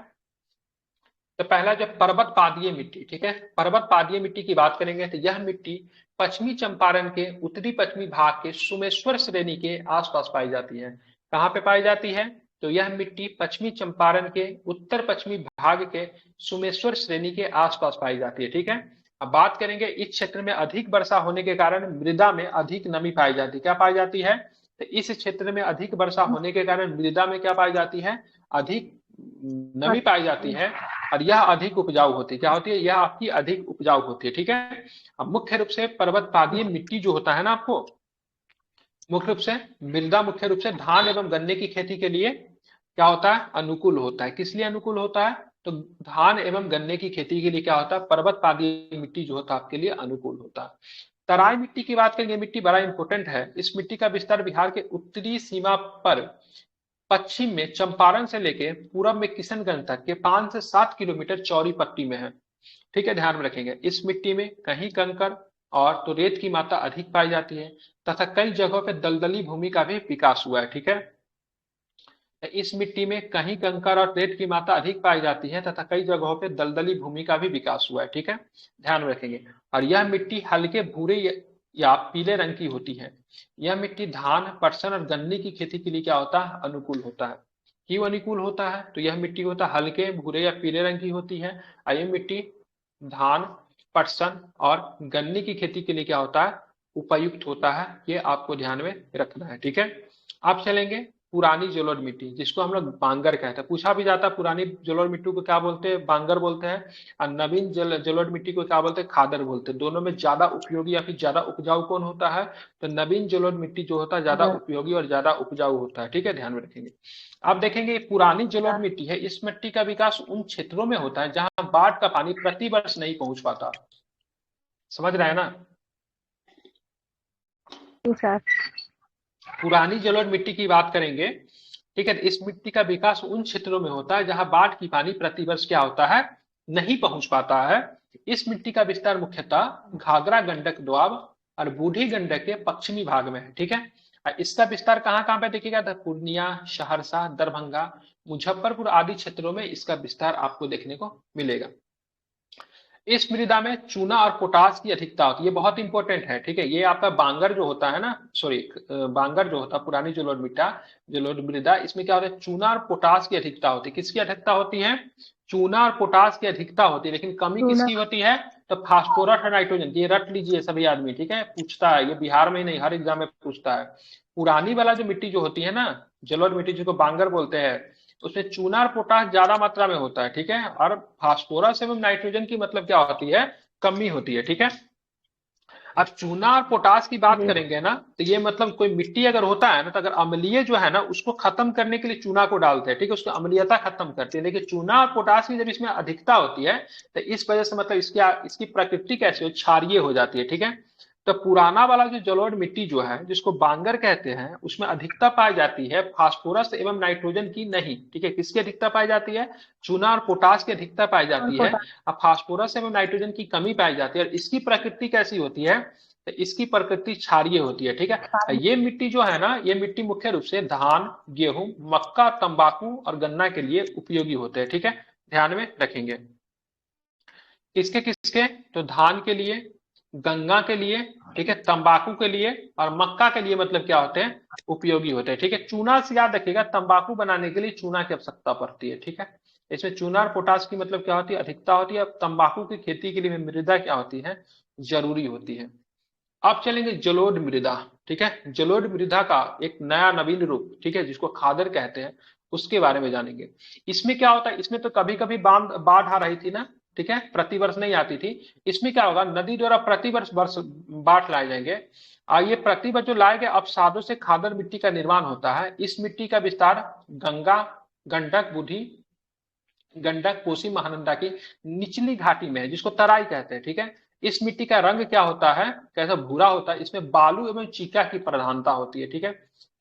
तो पहला जो पर्वत पादीय मिट्टी। ठीक है, पर्वत पादीय मिट्टी की बात करेंगे तो यह मिट्टी पश्चिमी चंपारण के उत्तरी पश्चिमी भाग के सुमेश्वर श्रेणी के आसपास पाई जाती है। कहाँ पे पाई जाती है? तो यह मिट्टी पश्चिमी चंपारण के उत्तर पश्चिमी भाग के सुमेश्वर श्रेणी के आसपास पाई जाती है। ठीक है, अब बात करेंगे इस क्षेत्र में अधिक वर्षा होने के कारण मृदा में अधिक नमी पाई जाती है। क्या पाई जाती है? तो इस क्षेत्र में अधिक वर्षा होने के कारण मृदा में क्या पाई जाती है? अधिक नमी पाई जाती है, और यह अधिक उपजाऊ होती है। क्या होती है? यह आपकी अधिक उपजाऊ होती है। ठीक है, अब मुख्य रूप से पर्वत पादीय मिट्टी जो होता है ना, आपको मुख्य रूप से मृदा मुख्य रूप से धान एवं गन्ने की खेती के लिए क्या होता है? अनुकूल होता है। किस लिए अनुकूल होता है? तो धान एवं गन्ने की खेती के लिए क्या होता है? पर्वत पादीय मिट्टी जो होता है आपके लिए अनुकूल होता है। तराई मिट्टी की बात करेंगे, मिट्टी बड़ा इंपॉर्टेंट है। इस मिट्टी का विस्तार बिहार के उत्तरी सीमा पर पश्चिम में चंपारण से लेकर पूरब में किशनगंज तक के 5 से 7 किलोमीटर चौड़ी पट्टी में है। ठीक है, ध्यान में रखेंगे। इस मिट्टी में कहीं कंकड़ और तो रेत की मात्रा अधिक पाई जाती है, तथा कई जगहों पर दलदली भूमि का भी विकास हुआ है। ठीक है, इस मिट्टी में कहीं कंकड़ और रेत की मात्रा अधिक पाई जाती है, तथा कई जगहों पर दलदली भूमि का भी विकास हुआ है। ठीक है, ध्यान में रखेंगे। और यह मिट्टी हल्के भूरे या पीले रंग की होती है। यह मिट्टी धान, पटसन और गन्ने की खेती के लिए क्या होता है? अनुकूल होता है। क्यों अनुकूल होता है? तो यह मिट्टी होता है हल्के भूरे या पीले रंग की होती है, और यह मिट्टी धान, पटसन और गन्ने की खेती के लिए क्या होता है? उपयुक्त होता है। ये आपको ध्यान में रखना है। ठीक है, आप चलेंगे पुरानी जलोढ़ मिट्टी, जिसको हम लोग बांगर कहते हैं। पूछा भी जाता है पुरानी जलोढ़ मिट्टी को क्या बोलते हैं? बांगर बोलते हैं। और नवीन जलोढ़ मिट्टी को क्या बोलते हैं? खादर बोलते हैं। दोनों में ज्यादा उपयोगी या फिर ज्यादा उपजाऊ कौन होता है? तो नवीन जलोढ़ मिट्टी जो होता है ज्यादा उपयोगी और ज्यादा उपजाऊ होता है। ठीक है, ध्यान में रखेंगे। आप देखेंगे पुरानी जलोढ़ मिट्टी है, इस मिट्टी का विकास उन क्षेत्रों में होता है जहां बाढ़ का पानी प्रतिवर्ष नहीं पहुंच पाता। समझ रहे हैं ना? पुरानी जलोढ़ मिट्टी की बात करेंगे, ठीक है, इस मिट्टी का विकास उन क्षेत्रों में होता है जहां बाढ़ की पानी प्रतिवर्ष क्या होता है? नहीं पहुंच पाता है। इस मिट्टी का विस्तार मुख्यतः घाघरा गंडक दोआब और बूढ़ी गंडक के पश्चिमी भाग में है। ठीक है, इसका विस्तार कहाँ कहाँ पे दिखेगा? तो पूर्णिया, सहरसा, दरभंगा, मुजफ्फरपुर आदि क्षेत्रों में इसका विस्तार आपको देखने को मिलेगा। इस मृदा में चूना और पोटास की अधिकता होती है। ये बहुत इंपॉर्टेंट है। ठीक है, ये आपका बांगर जो होता है ना, सॉरी, बांगर जो होता है पुरानी जलोढ़ मृदा, इसमें क्या होता है? चूना और पोटास की अधिकता होती है। किसकी अधिकता होती है? चूना और पोटास की अधिकता होती है। लेकिन कमी किसकी होती है? तो फास्फोरस और नाइट्रोजन। ये रट लीजिए सभी आदमी। ठीक है, पूछता है, ये बिहार में ही नहीं हर एग्जाम में पूछता है। पुरानी वाला जो मिट्टी जो होती है ना, जलोढ़ मिट्टी जिसको बांगर बोलते हैं, उसमें चूना और पोटास ज्यादा मात्रा में होता है। ठीक है, और फास्फोरस एवं नाइट्रोजन की मतलब क्या होती है? कमी होती है। ठीक है, अब चूना और पोटास की बात करेंगे ना, तो ये मतलब कोई मिट्टी अगर होता है ना, तो अगर अम्लीय जो है ना उसको खत्म करने के लिए चूना को डालते हैं। ठीक है, उसकी अम्लीयता खत्म करती है। लेकिन चूना और पोटास की जब इसमें अधिकता होती है, तो इस वजह से मतलब इसकी प्रकृति कैसी हो? क्षारीय हो जाती है। ठीक है, तो पुराना वाला जो जलोढ़ मिट्टी जो है, जिसको बांगर कहते हैं, उसमें अधिकता पाई जाती है फास्फोरस एवं नाइट्रोजन की नहीं। ठीक है, किसकी अधिकता पाई जाती है? चूना और पोटास की अधिकता पाई जाती है, अब फास्फोरस एवं नाइट्रोजन की कमी पाई जाती है। और इसकी प्रकृति कैसी होती है? तो इसकी प्रकृति क्षारीय होती है। ठीक है, ये मिट्टी जो है ना, ये मिट्टी मुख्य रूप से धान, गेहूं, मक्का, तंबाकू और गन्ना के लिए उपयोगी होते हैं। ठीक है, ध्यान में रखेंगे। किसके किसके? तो धान के लिए, गन्ना के लिए, ठीक है, तंबाकू के लिए और मक्का के लिए मतलब क्या होते हैं? उपयोगी होते हैं। ठीक है, चूना से याद रखिएगा, तंबाकू बनाने के लिए चूना की आवश्यकता पड़ती है। ठीक है, इसमें चूना और पोटास की मतलब क्या होती है? अधिकता होती है। अब तंबाकू की खेती के लिए मृदा क्या होती है? जरूरी होती है। अब चलेंगे जलोढ़ मृदा। ठीक है, जलोढ़ मृदा का एक नया नवीन रूप, ठीक है, जिसको खादर कहते हैं, उसके बारे में जानेंगे। इसमें क्या होता है, इसमें तो कभी कभी बाढ़ आ रही थी ना, ठीक है, प्रतिवर्ष नहीं आती थी। इसमें क्या होगा, नदी द्वारा प्रतिवर्ष वर्ष बाढ़ लाए जाएंगे। ये प्रतिवर्ष जो लाए गए अवसादों से खादर मिट्टी का निर्माण होता है। इस मिट्टी का विस्तार गंगा, गंडक, बूढ़ी गंडक, कोसी, महानंदा की निचली घाटी में है, जिसको तराई कहते हैं, ठीक है। इस मिट्टी का रंग क्या होता है, कैसा भूरा होता है। इसमें बालू एवं चीका की प्रधानता होती है, ठीक है।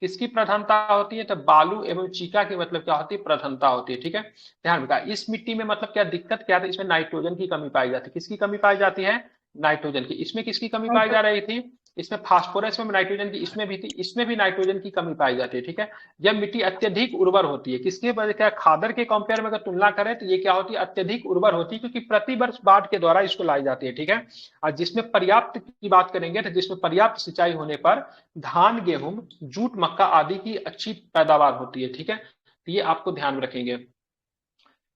किसकी प्रधानता होती है, तो बालू एवं चीका की मतलब क्या होती है, प्रधानता होती है, ठीक है। ध्यान रखा, इस मिट्टी में मतलब क्या दिक्कत क्या थी, इसमें नाइट्रोजन की कमी पाई जाती है। किसकी कमी पाई जाती है, नाइट्रोजन की। इसमें किसकी कमी पाई जा रही थी, इसमें फास्फोरस में नाइट्रोजन की, इसमें भी थी, इसमें भी नाइट्रोजन की कमी पाई जाती है, ठीक है। यह मिट्टी अत्यधिक उर्वर होती है। किसके वजह क्या, खादर के कंपेयर में अगर तुलना करें तो ये क्या होती है, अत्यधिक उर्वर होती है, क्योंकि प्रतिवर्ष बाढ़ के द्वारा इसको लाई जाती है, ठीक है। और जिसमें पर्याप्त की बात करेंगे तो जिसमें पर्याप्त सिंचाई होने पर धान, गेहूं, जूट, मक्का आदि की अच्छी पैदावार होती है, ठीक है। तो ये आपको ध्यान में रखेंगे।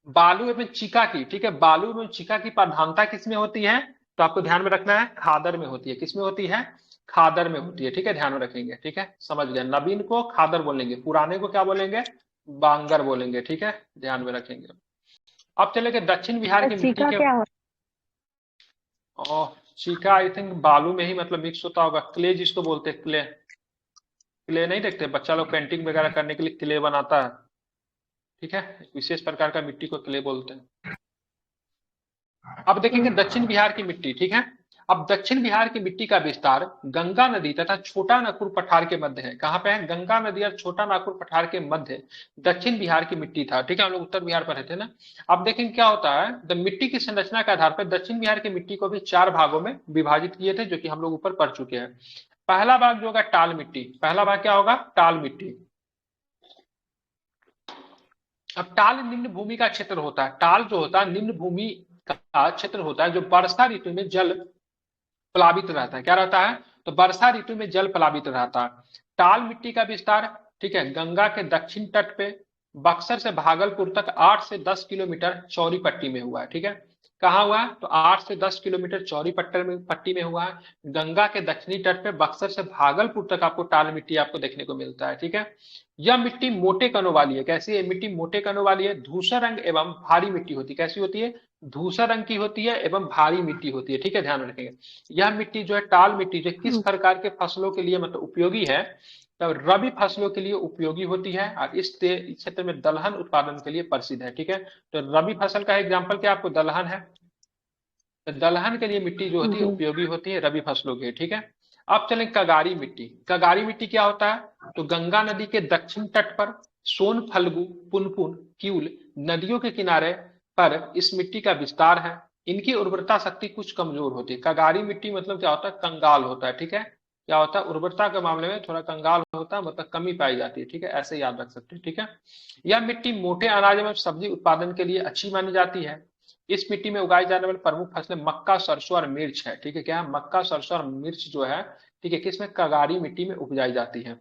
बालू एवं चीका की, ठीक है, बालू एवं चीका की प्रधानता किसमें होती है, तो आपको ध्यान में रखना है, खादर में होती है। किसमें होती है, खादर में होती है, ठीक है, ध्यान में रखेंगे, ठीक है, समझ गए। नवीन को खादर बोलेंगे, पुराने को क्या बोलेंगे, बांगर बोलेंगे, ठीक है, ध्यान में रखेंगे। अब चलेंगे दक्षिण बिहार की मिट्टी चीका के। क्या होता और चीका आई थिंक बालू में ही मतलब मिक्स होता होगा, क्ले जिसको बोलते हैं, क्ले। क्ले नहीं देखते बच्चा लोग पेंटिंग वगैरह करने के लिए क्ले बनाता है, ठीक है, विशेष प्रकार का मिट्टी को क्ले बोलते हैं। अब देखेंगे दक्षिण बिहार की मिट्टी, ठीक है। अब दक्षिण बिहार की मिट्टी का विस्तार गंगा नदी तथा छोटा नागपुर पठार के मध्य है। कहां पे है, गंगा नदी और छोटा नागपुर पठार के मध्य दक्षिण बिहार की मिट्टी था, ठीक है। हम लोग उत्तर बिहार पर रहते हैं ना। अब देखेंगे क्या होता है, तो मिट्टी की संरचना के आधार पर दक्षिण बिहार की मिट्टी को भी 4 भागों में विभाजित किए थे, जो कि हम लोग ऊपर पढ़ चुके हैं। पहला भाग जो होगा टाल मिट्टी, पहला भाग क्या होगा, टाल मिट्टी। अब टाल निम्न भूमि का क्षेत्र होता है। टाल जो होता है निम्न भूमि का क्षेत्र होता है, जो वर्षा ऋतु में जल प्लावित रहता है। क्या रहता है, तो वर्षा ऋतु में जल प्लावित रहता है। टाल मिट्टी का विस्तार, ठीक है, गंगा के दक्षिण तट पे बक्सर से भागलपुर तक 8 से 10 किलोमीटर चौड़ी पट्टी में हुआ है, ठीक है। कहाँ हुआ है, तो 8 से 10 किलोमीटर चौड़ी पट्टी में हुआ है। गंगा के दक्षिणी तट पे बक्सर से भागलपुर तक आपको टाल मिट्टी आपको देखने को मिलता है, ठीक है। यह मिट्टी मोटे कणों वाली है। कैसी है, मिट्टी मोटे कणों वाली है, धूसर रंग एवं भारी मिट्टी होती है। कैसी होती है, धूसर रंग की होती है एवं भारी मिट्टी होती है, ठीक है, ध्यान रखेंगे। यह मिट्टी जो है, टाल मिट्टी जो किस है? प्रकार के फसलों के लिए मतलब उपयोगी है, तो रबी फसलों के लिए उपयोगी होती है, और इस क्षेत्र में दलहन उत्पादन के लिए प्रसिद्ध है, ठीक है। तो रबी फसल का एग्जाम्पल क्या आपको दलहन है, तो दलहन के लिए मिट्टी जो होती है जी। उपयोगी होती है रबी फसलों के, ठीक है। अब चलें कगारी मिट्टी। कगारी मिट्टी क्या होता है, तो गंगा नदी के दक्षिण तट पर सोन, फल्गु, पुनपुन, किउल नदियों के किनारे पर इस मिट्टी का विस्तार है। इनकी उर्वरता शक्ति कुछ कमजोर होती है। कगारी मिट्टी मतलब क्या होता है, कंगाल होता है, ठीक है। क्या होता है, उर्वरता के मामले में थोड़ा कंगाल होता है, मतलब कमी पाई जाती है, ठीक है, ऐसे याद रख सकते हैं, ठीक है। यह मिट्टी मोटे अनाज एवं सब्जी उत्पादन के लिए अच्छी मानी जाती है। इस मिट्टी में उगाई जाने वाली प्रमुख फसलें मक्का, सरसों और मिर्च है, ठीक है। क्या है, मक्का, सरसों और मिर्च जो है, ठीक है, किसमें, कगारी मिट्टी में उपजाई जाती है।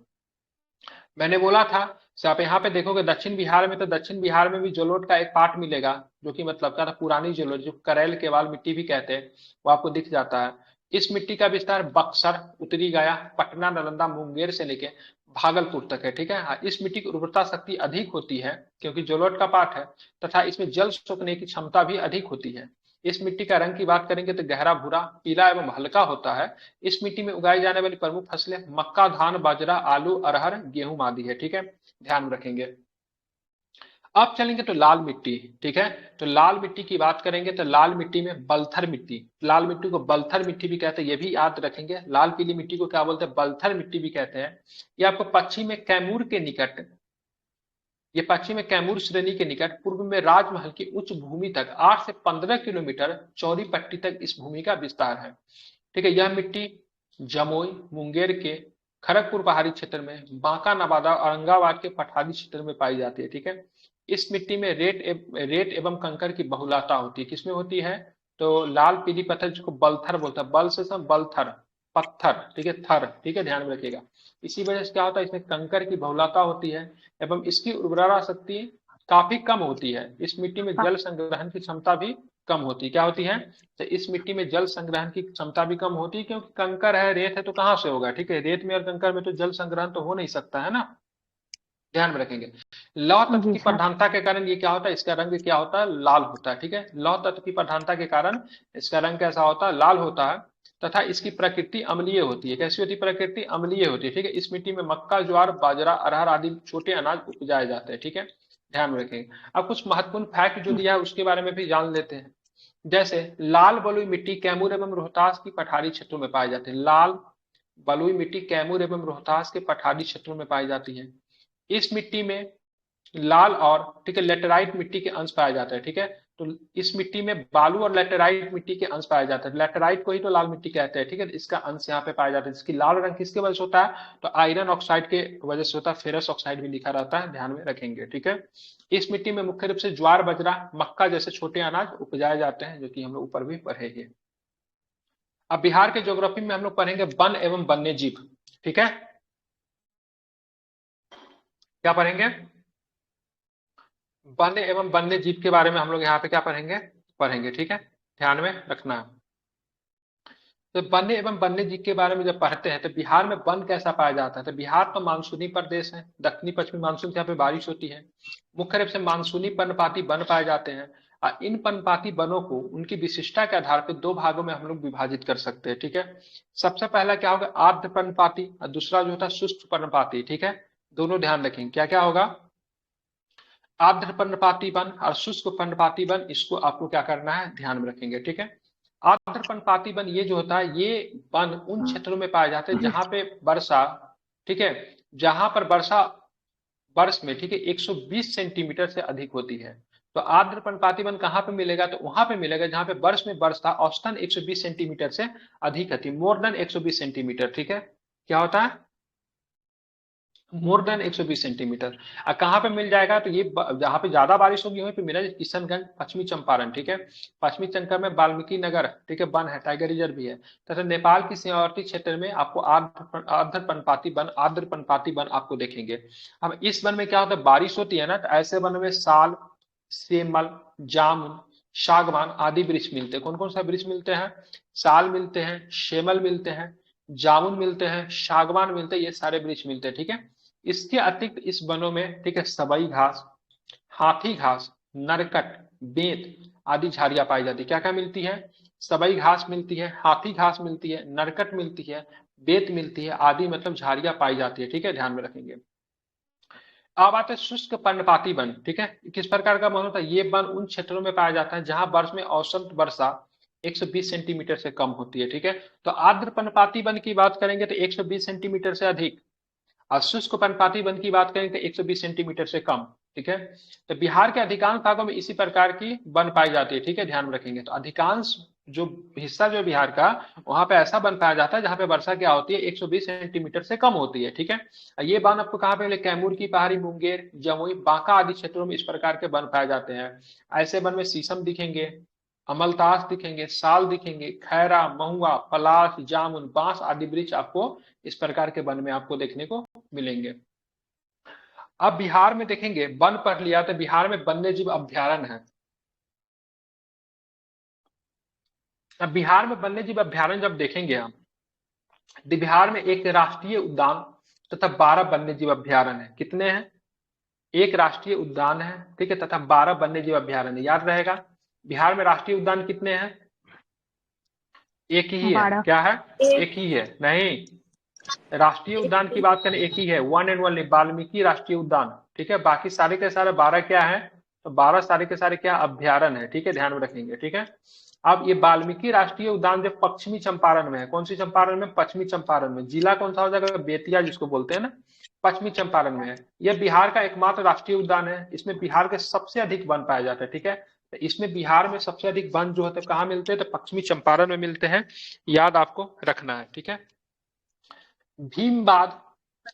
मैंने बोला था, से आप यहाँ पे देखोगे दक्षिण बिहार में, तो दक्षिण बिहार में भी जलोढ़ का एक पार्ट मिलेगा, जो कि मतलब क्या था, पुरानी जलोढ़, जो करेल केवाल मिट्टी भी कहते हैं, वो आपको दिख जाता है। इस मिट्टी का विस्तार बक्सर, उत्तरी गया, पटना, नालंदा, मुंगेर से लेके भागलपुर तक है, ठीक है। हाँ, इस मिट्टी की उर्वरता शक्ति अधिक होती है, क्योंकि जलोढ़ का पार्ट है, तथा इसमें जल सोखने की क्षमता भी अधिक होती है। इस मिट्टी का रंग की बात करेंगे तो गहरा भूरा, पीला एवं हल्का होता है। इस मिट्टी में उगाई जाने वाली प्रमुख फसलें मक्का, धान, बाजरा, आलू, अरहर, गेहूं आदि है, ठीक है, ध्यान में रखेंगे। अब चलेंगे तो लाल मिट्टी, ठीक है। तो लाल मिट्टी की बात करेंगे तो लाल मिट्टी में बलथर मिट्टी, लाल मिट्टी को बलथर मिट्टी भी कहते हैं, ये भी याद रखेंगे। लाल पीली मिट्टी को क्या बोलते हैं, बलथर मिट्टी भी कहते हैं। ये आपको पश्चिम में कैमूर के निकट, ये पश्चिम में कैमूर श्रेणी के निकट, पूर्व में राजमहल की उच्च भूमि तक 8 से 15 किलोमीटर चौड़ी पट्टी तक इस भूमि का विस्तार है, ठीक है। यह मिट्टी जमुई, मुंगेर के खड़गपुर पहाड़ी क्षेत्र में, बांका, नवादा, औरंगाबाद के पठारी क्षेत्र में पाई जाती है, ठीक है। इस मिट्टी में रेत एवं कंकर की बहुलता होती है। किसमें होती है, तो लाल पीली पत्थर जिसको बलथर बोलता है, बल से सब बलथर, पत्थर, ठीक है, थर, ठीक है, ध्यान में रखिएगा। इसी वजह से क्या होता है, इसमें कंकर की बहुलता होती है एवं इसकी उर्वरा शक्ति काफी कम होती है। इस मिट्टी में जल संग्रहण की क्षमता भी कम होती है। क्या होती है? तो इस मिट्टी में जल संग्रहण की क्षमता भी कम होती है, क्योंकि कंकर है, रेत है, तो कहाँ से होगा? ठीक है, रेत में और कंकर में तो जल संग्रहण तो हो नहीं सकता है ना, ध्यान में रखेंगे। लौह तत्व जी की सर। प्रधानता के कारण ये क्या होता है? इसका रंग क्या होता है? लाल होता है। ठीक है, लौह तत्व की प्रधानता के कारण इसका रंग कैसा होता है? लाल होता है। तथा इसकी प्रकृति अम्लीय होती है। कैसी होती है? प्रकृति अम्लीय होती है। ठीक है, इस मिट्टी में मक्का, ज्वार, बाजरा, अरहर आदि छोटे अनाज उपजाए जाते हैं। ठीक है, ध्यान में रखेंगे। अब कुछ महत्वपूर्ण फैक्ट जो दिया है उसके बारे में भी जान लेते हैं। जैसे लाल बलुई मिट्टी कैमूर एवं रोहतास की पठारी क्षेत्रों में पाई जाती है। लाल बलुई मिट्टी कैमूर एवं रोहतास के पठारी क्षेत्रों में पाई जाती है। इस मिट्टी में लाल और ठीक है लेटेराइट मिट्टी के अंश पाए जाते हैं। ठीक है, तो इस मिट्टी में बालू और लेटेराइट मिट्टी के अंश पाए जाते हैं। लेटेराइट को ही तो लाल मिट्टी कहते हैं। ठीक है, इसका अंश यहाँ पे पाया जाता है। जिसकी लाल रंग किसके वजह से होता है? तो आयरन ऑक्साइड के वजह से होता है। फेरस ऑक्साइड भी लिखा रहता है, ध्यान में रखेंगे। ठीक है, इस मिट्टी में मुख्य रूप से ज्वार, बजरा, मक्का जैसे छोटे अनाज उपजाए जाते हैं, जो कि हम लोग ऊपर भी पढ़े हैं। अब बिहार के ज्योग्राफी में हम लोग पढ़ेंगे वन एवं वन्य जीव। ठीक है, क्या पढ़ेंगे? वन्य एवं वन्य जीव के बारे में हम लोग यहाँ पे क्या पढ़ेंगे। ठीक है, ध्यान में रखना है। तो वन्य एवं वन्य जीव के बारे में जब पढ़ते हैं तो बिहार में वन कैसा पाया जाता है? तो बिहार तो मानसूनी प्रदेश है, दक्षिणी पश्चिमी मानसून से यहाँ पे बारिश होती है। मुख्य रूप से मानसूनी पर्णपाती वन पाए जाते हैं। और इन पर्णपाती वनों को उनकी विशिष्टता के आधार पर दो भागों में हम लोग विभाजित कर सकते हैं। ठीक है, सबसे पहला क्या होगा? आर्द्र पर्णपाती, और दूसरा जो होता है शुष्क पर्णपाती। ठीक है, दोनों ध्यान रखेंगे। क्या क्या होगा? आर्द्र पर्णपाती वन और शुष्क पर्णपाती वन, इसको आपको क्या करना है? ध्यान में रखेंगे। ठीक है, आर्द्र पर्णपाती वन ये जो होता है, ये वन उन क्षेत्रों में पाए जाते हैं जहां पे वर्षा, ठीक है, जहां पर वर्षा वर्ष में, ठीक है, 120 सेंटीमीटर से अधिक होती है। तो आर्द्र पर्णपाती वन कहाँ पे मिलेगा? तो वहां पे मिलेगा जहां पे वर्ष में वर्षा औसतन 120 सेंटीमीटर से अधिक होती है, मोर देन 120 सेंटीमीटर। ठीक है, क्या होता है? More than 120 centimetre. कहाँ पे मिल जाएगा? तो ये जहाँ पे ज्यादा बारिश होगी वहीं पे मिला, किशनगंज, पश्चिमी चंपारण। ठीक है, पश्चिमी चंपारण में वाल्मीकि नगर, ठीक है, वन है, टाइगर रिजर्व भी है। तथा नेपाल की सीमावर्ती क्षेत्र में आपको आर्द्र पर्णपाती वन आपको देखेंगे। अब इस वन में क्या होता है? बारिश होती है ना, तो ऐसे वन में साल, सेमल, जामुन, सागवान आदि वृक्ष मिलते हैं। कौन कौन सा वृक्ष मिलते हैं? साल मिलते हैं, शेमल मिलते हैं, जामुन मिलते हैं, सागवान मिलते हैं, ये सारे वृक्ष मिलते हैं। ठीक है, इसके अतिरिक्त इस वनों में, ठीक है, सबई घास, हाथी घास, नरकट, बेंत आदि झाड़ियां पाई जाती है। क्या क्या मिलती है? सबई घास मिलती है, हाथी घास मिलती है, नरकट मिलती है, बेत मिलती है, आदि मतलब झाड़ियां पाई जाती है। ठीक है, ध्यान में रखेंगे। अब आते हैं शुष्क पर्णपाती वन। ठीक है, किस प्रकार का वन होता है? ये वन उन क्षेत्रों में पाया जाता है जहां वर्ष में औसत वर्षा 120 सेंटीमीटर से कम होती है। ठीक है, तो आर्द्र पर्णपाती वन की बात करेंगे तो 120 सेंटीमीटर से अधिक, और शुष्क पर्णपाती वन की बात करें तो 120 सेंटीमीटर से कम। ठीक है, तो बिहार के अधिकांश भागों में इसी प्रकार की वन पाई जाती है। ठीक है, ध्यान में रखेंगे। तो अधिकांश जो हिस्सा जो बिहार का, वहां पे ऐसा वन पाया जाता है जहां पे वर्षा क्या होती है? 120 सेंटीमीटर से कम होती है। ठीक है, ये वन आपको कहाँ पे मिले? कैमूर की पहाड़ी, मुंगेर, जमुई, बांका आदि क्षेत्रों में इस प्रकार के वन पाए जाते हैं। ऐसे वन में शीशम दिखेंगे, अमलतास दिखेंगे, साल दिखेंगे, खैरा, महुआ, पलाश, जामुन, बांस आदि वृक्ष आपको इस प्रकार के वन में आपको देखने को मिलेंगे। अब बिहार में देखेंगे, वन पढ़ लिया तो बिहार में वन्य जीव अभ्यारण्य है। अब बिहार में वन्य जीव अभ्यारण्य जब देखेंगे हम, तो बिहार में एक राष्ट्रीय उद्यान तथा 12 वन्य जीव अभ्यारण्य है। कितने हैं? एक राष्ट्रीय उद्यान है, ठीक है, तथा 12 वन्य जीव अभ्यारण्य। याद रहेगा, बिहार में राष्ट्रीय उद्यान कितने हैं? एक ही है। 12। क्या है? एक ही है। नहीं, राष्ट्रीय उद्यान की बात करें एक ही है, वन एंड ओनली, वाल्मीकि राष्ट्रीय उद्यान। ठीक है, बाकी सारे के सारे 12 क्या है? तो 12 सारे के सारे क्या? अभ्यारण्य है। ठीक है, ध्यान में रखेंगे। ठीक है, अब ये वाल्मीकि राष्ट्रीय उद्यान जो पश्चिमी चंपारण में है, कौन सी चंपारण में? पश्चिमी चंपारण में। जिला कौन सा हो जाएगा? बेतिया जिसको बोलते हैं ना, पश्चिमी चंपारण में है। यह बिहार का एकमात्र राष्ट्रीय उद्यान है। इसमें बिहार के सबसे अधिक वन पाए जाते हैं। ठीक है, तो इसमें बिहार में सबसे अधिक वन जो होते हैं कहाँ मिलते हैं? तो पश्चिमी चंपारण में मिलते हैं। याद आपको रखना है। ठीक है, भीम बांध,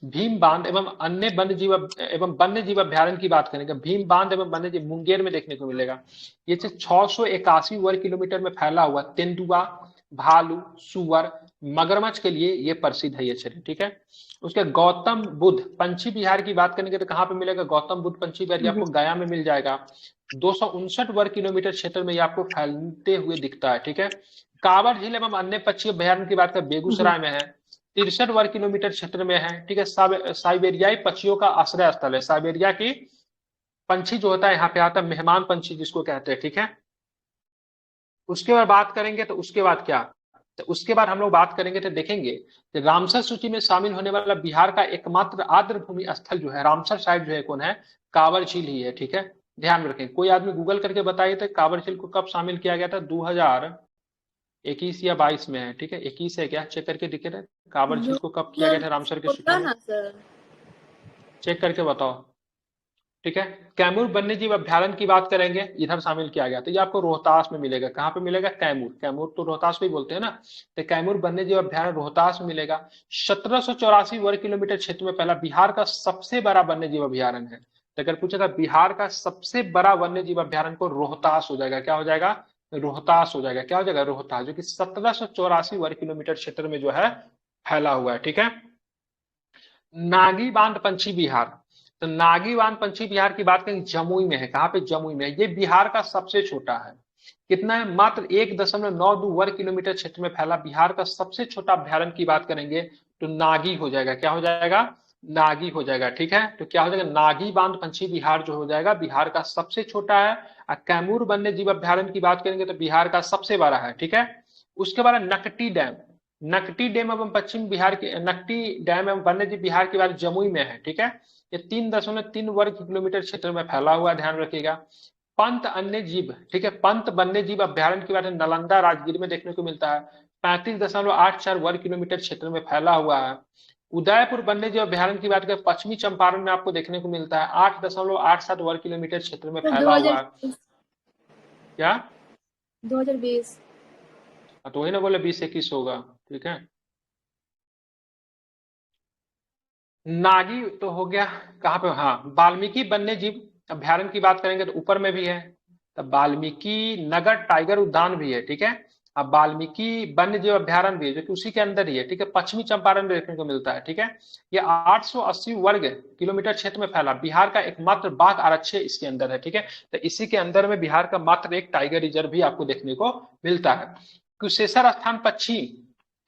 भीम बांध एवं अन्य वन्य जीव एवं वन्य जीव अभ्यारण्य की बात करेंगे। भीम बांध एवं वन्य जीव मुंगेर में देखने को मिलेगा। ये 681 वर्ग किलोमीटर में फैला हुआ तेंदुआ, भालू, सुअर, मगरमच्छ के लिए ये प्रसिद्ध है ये क्षेत्र, ठीक है। उसके गौतम बुद्ध पंछी विहार की बात करेंगे तो कहाँ पे मिलेगा गौतम बुद्ध पंछी विहार, ये आपको गया में मिल जाएगा। 259 वर्ग किलोमीटर क्षेत्र में ये आपको फैलते हुए दिखता है, ठीक है। कांवर झील एवं अन्य पक्षी अभ्यारण्य की बात करें बेगूसराय में है, 63 वर्ग किलोमीटर क्षेत्र में है, ठीक है। साइबेरियाई पक्षियों का आश्रय स्थल है, साइबेरिया की पंछी जो होता है यहाँ पे आता है, मेहमान पंछी जिसको कहते हैं, ठीक है। उसके बाद बात करेंगे तो उसके बाद क्या, तो उसके बाद हम लोग बात करेंगे तो देखेंगे कि रामसर सूची में शामिल होने वाला बिहार का एकमात्र आर्द्र भूमि स्थल जो है रामसर साइड जो है कौन है, कांवर झील ही है, ठीक है। ध्यान में रखें, कोई आदमी गूगल करके बताइए तो कांवर झील को कब शामिल किया गया था, 2021 या 22 में है, ठीक है। 21 है क्या, चेक करके दिखे थे कांवर झील को कब किया गया था रामसर के सूची में, चेक करके बताओ, ठीक है। कैमूर वन्यजीव अभ्यारण्य की बात करेंगे, इधर शामिल किया गया तो ये आपको रोहतास में मिलेगा, कहाँ पे मिलेगा, कैमूर, कैमूर तो रोहतास को ही बोलते हैं ना, तो कैमूर वन्यजीव अभ्यारण्य रोहतास में मिलेगा। 1784 वर्ग किलोमीटर क्षेत्र में पहला बिहार का सबसे बड़ा वन्यजीव अभ्यारण्य है, तो अगर पूछा था बिहार का सबसे बड़ा वन्यजीव अभ्यारण्य को रोहतास हो जाएगा, क्या हो जाएगा, रोहतास हो जाएगा, क्या हो जाएगा, रोहतास, जो कि 1784 वर्ग किलोमीटर क्षेत्र में जो है फैला हुआ है, ठीक है। नागी बांध पंछी विहार, तो नागी बांध पंछी विहार की बात करें जमुई में है, कहाँ पे, जमुई में है। ये बिहार का सबसे छोटा है, कितना है, मात्र 1.92 वर्ग किलोमीटर क्षेत्र में फैला बिहार का सबसे छोटा अभ्यारण्य की बात करेंगे तो नागी हो जाएगा, क्या हो जाएगा, नागी हो जाएगा, ठीक है। तो क्या हो जाएगा, नागी बांध पंछी विहार जो हो जाएगा बिहार का सबसे छोटा है। और कैमूर वन्य जीव अभ्यारण्य की बात करेंगे तो बिहार का सबसे बड़ा है, ठीक है। उसके बाद नकटी डैम, नकटी डैम एवं पश्चिम बिहार के, नकटी डैम एवं वन्य जीव बिहार की बात जमुई में है, ठीक है। ये 3.3 वर्ग किलोमीटर क्षेत्र में फैला हुआ है, ध्यान रखिएगा। पंत अन्य जीव, ठीक है, पंत वन्य जीव अभ्यारण्य की बात नालंदा राजगीर में देखने को मिलता है, 35.84 वर्ग किलोमीटर क्षेत्र में फैला हुआ है। उदयपुर वन्य जीव अभ्यारण्य की बात करें पश्चिमी चंपारण में आपको देखने को मिलता है, 8.87 वर्ग किलोमीटर क्षेत्र में फैला हुआ है। क्या, 2020, तो वही ना बोले 20-21 होगा, ठीक है। नागी तो हो गया, कहाँ पे, हाँ, वाल्मीकि वन्य जीव अभ्यारण्य की बात करेंगे तो ऊपर में भी है, तो वाल्मीकि नगर टाइगर उद्यान भी है, ठीक है। अब वाल्मीकि वन्य जीव अभ्यारण्य भी है जो कि उसी के अंदर ही है, ठीक है, पश्चिमी चंपारण में देखने को मिलता है, ठीक है। ये 880 वर्ग किलोमीटर क्षेत्र में फैला बिहार का एकमात्र बाघ आरक्षय इसके अंदर है, ठीक है। तो इसी के अंदर में बिहार का मात्र एक टाइगर रिजर्व भी आपको देखने को मिलता है। कुशेश्वर स्थान पश्चिम,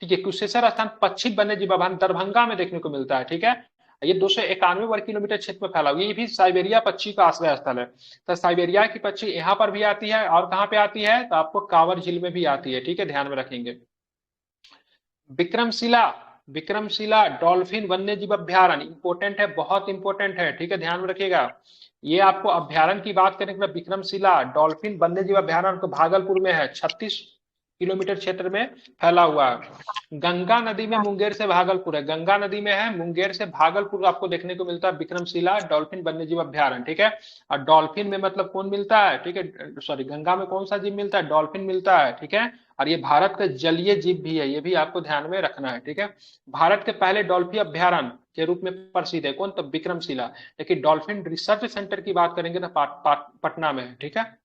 ठीक है, कुशेश्वर स्थान पश्चिम वन्य जीव अभ्यारण्य दरभंगा में देखने को मिलता है, ठीक है। ये 291 वर्ग किलोमीटर क्षेत्र में फैला हुआ, ये भी साइबेरिया पक्षी का आश्रय स्थल है। तो साइबेरिया की पक्षी यहाँ पर भी आती है और कहाँ पे आती है, तो आपको कांवर झील में भी आती है, ठीक है, ध्यान में रखेंगे। विक्रमशिला, विक्रमशिला डॉल्फिन वन्य जीव अभ्यारण्य इंपोर्टेंट है, बहुत इंपोर्टेंट है, ठीक है, ध्यान में रखिएगा। ये आपको अभ्यारण्य की बात करें, विक्रमशिला डॉल्फिन वन्य जीव अभ्यारण्य तो भागलपुर में है, 36 किलोमीटर क्षेत्र में फैला हुआ है। गंगा नदी में मुंगेर से भागलपुर है, गंगा नदी में है, मुंगेर से भागलपुर आपको देखने को मिलता है विक्रमशिला डॉल्फिन वन्य जीव अभ्यारण्य, ठीक है। और डॉल्फिन में मतलब कौन मिलता है, ठीक है, सॉरी, गंगा में कौन सा जीव मिलता है, डॉल्फिन मिलता है, ठीक है। और ये भारत का जलीय जीव भी है, ये भी आपको ध्यान में रखना है, ठीक है। भारत के पहले डॉल्फिन अभ्यारण्य के रूप में प्रसिद्ध है कौन, तो विक्रमशिला। लेकिन डॉल्फिन रिसर्च सेंटर की बात करेंगे तो पटना में है, ठीक है।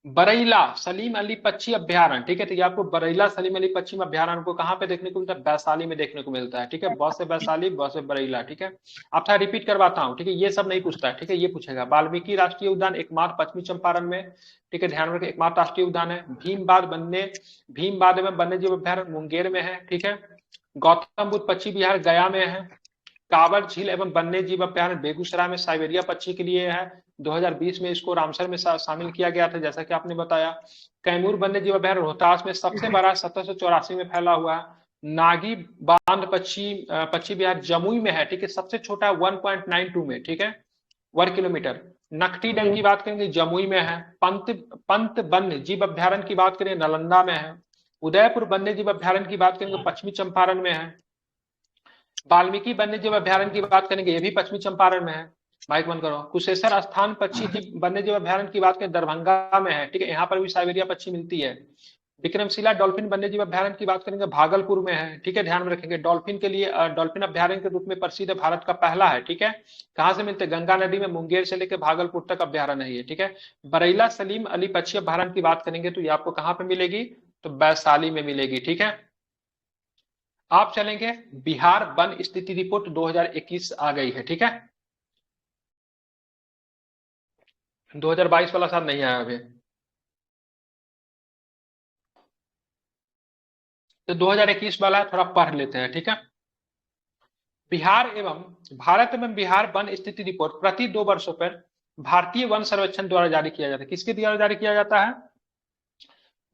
बरैला सलीम अली पक्षी अभ्यारण्य, ठीक है, तो ये आपको बरैला सलीम अली पक्षी अभ्यारण्य को कहाँ पे देखने को मिलता है, वैशाली में देखने को मिलता है, ठीक है। बहुत से वैशाली, बहुत से बरैला, ठीक है। आप था रिपीट करवाता हूँ, ठीक है, ये सब नहीं पूछता है, ठीक है, ये पूछेगा। वाल्मीकि राष्ट्रीय उद्यान एकमात्र पश्चिमी चंपारण में, ठीक है, ध्यान रखें, एकमात्र राष्ट्रीय उद्यान है। भीमबाद एवं वन्य जीव अभ्यारण्य मुंगेर में है, ठीक है। गौतम बुद्ध पक्षी विहार गया में है। कांवर झील एवं वन्य जीव अभ्यारण्य बेगूसराय में साइबेरिया पक्षी के लिए है, 2020 में इसको रामसर में शामिल किया गया था, जैसा कि आपने बताया। कैमूर वन्य जीव अभ्यारण्य रोहतास में सबसे बड़ा 1784 में फैला हुआ है। नागी बांध पक्षी विहार जमुई में है, ठीक है, सबसे छोटा 1.92 में, ठीक है, वर्ग किलोमीटर। नकटी डैम की बात करेंगे जमुई में है। पंत वन्य जीव अभ्यारण्य की बात करें नालंदा में है। उदयपुर वन्य जीव अभ्यारण्य की बात करेंगे पश्चिमी चंपारण में है। वाल्मीकि वन्य जीव अभ्यारण्य की बात करेंगे, ये भी पश्चिमी चंपारण में है। माइक बंद करो। कुशेश्वर स्थान पक्षी वन्य जीव अभ्यारण्य की बात करें दरभंगा में है, ठीक है, यहाँ पर भी साइबेरिया पक्षी मिलती है। विक्रमशिला डॉल्फिन वन्य जीव अभ्यारण्य की बात करेंगे भागलपुर में है, ठीक है, ध्यान में रखेंगे। डॉल्फिन के लिए डॉल्फिन अभ्यारण्य के रूप में प्रसिद्ध है, भारत का पहला है, ठीक है। कहाँ से मिलते हैं, गंगा नदी में मुंगेर से लेकर भागलपुर तक अभ्यारण्य है ये, ठीक है। बरैला सलीम अली पक्षी अभ्यारण्य की बात करेंगे तो ये आपको कहाँ पे मिलेगी, तो वैशाली में मिलेगी, ठीक है। आप चलेंगे बिहार वन स्थिति रिपोर्ट 2021 आ गई है, ठीक है। 2022 वाला साल नहीं आया अभी। तो 2021 वाला थोड़ा पढ़ लेते हैं, ठीक है। बिहार एवं भारत एवं बिहार वन स्थिति रिपोर्ट प्रति 2 वर्षों पर भारतीय वन सर्वेक्षण द्वारा जारी किया जाता है। किसके द्वारा जारी किया जाता है?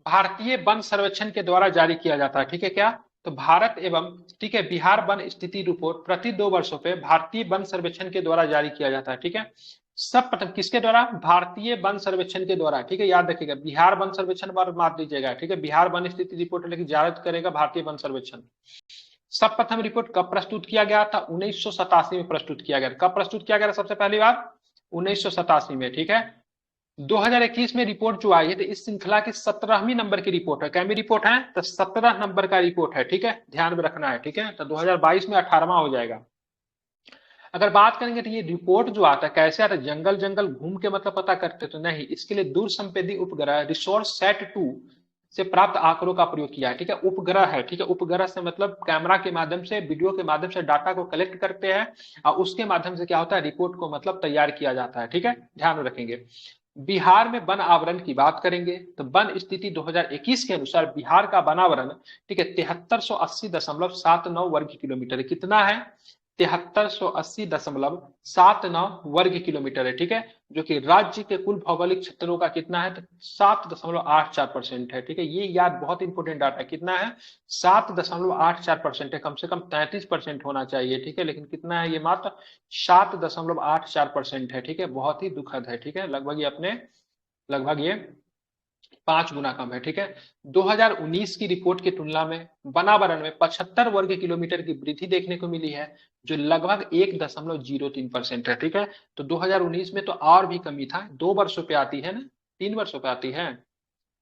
भारतीय वन सर्वेक्षण के द्वारा जारी किया जाता है, ठीक है। क्या? तो भारत एवं, ठीक है, बिहार वन स्थिति रिपोर्ट प्रति 2 वर्षों पे भारतीय वन सर्वेक्षण के द्वारा जारी किया जाता है, ठीक है। सब प्रथम किसके द्वारा? भारतीय वन सर्वेक्षण के द्वारा, ठीक है। याद रखिएगा, बिहार वन सर्वेक्षण बार मार दीजिएगा, ठीक है। बिहार वन स्थिति रिपोर्ट लेकिन जारी करेगा भारतीय वन सर्वेक्षण। सब प्रथम रिपोर्ट कब प्रस्तुत किया गया था? 1987 में प्रस्तुत किया गया। कब प्रस्तुत किया गया सबसे पहली बार? 1987 में, ठीक है। 2021 में रिपोर्ट जो आई है, तो इस श्रृंखला की 17वीं नंबर की रिपोर्ट है। कैमी रिपोर्ट है? तो 17 नंबर का रिपोर्ट है, ठीक है। ध्यान में रखना है, ठीक है। तो 2022 में 18वां हो जाएगा। अगर बात करेंगे तो ये रिपोर्ट जो आता है कैसे आता है? जंगल जंगल घूम के मतलब पता करते तो नहीं, इसके लिए दूर संवेदी उपग्रह रिसोर्स सेट 2 से प्राप्त आंकड़ों का प्रयोग किया है, ठीक है। उपग्रह है, ठीक है। उपग्रह से मतलब कैमरा के माध्यम से, वीडियो के माध्यम से डाटा को कलेक्ट करते हैं और उसके माध्यम से क्या होता है? रिपोर्ट को मतलब तैयार किया जाता है, ठीक है। ध्यान रखेंगे। बिहार में वन आवरण की बात करेंगे तो वन स्थिति 2021 के अनुसार बिहार का वनावरण, ठीक है, 7380.79 वर्ग किलोमीटर है। कितना है? 7380.79 वर्ग किलोमीटर है, ठीक है। जो कि राज्य के कुल भौगोलिक क्षेत्रों का कितना है? तो 7.84% है, ठीक है। ये याद, बहुत इंपोर्टेंट डाटा है। कितना है? 7.84% है। कम से कम 33% होना चाहिए, ठीक है। लेकिन कितना है? ये मात्र 7.84% है, ठीक है। बहुत ही दुखद है, ठीक है। लगभग ये अपने, लगभग ये 5 गुना कम है, ठीक है। 2019 की रिपोर्ट की तुलना में वनावरण में 75 वर्ग किलोमीटर की वृद्धि देखने को मिली है, जो लगभग 1.03% है, ठीक है। तो 2019 में तो और भी कमी था। 2 वर्षों पे आती है ना, 3 वर्षों पे आती है,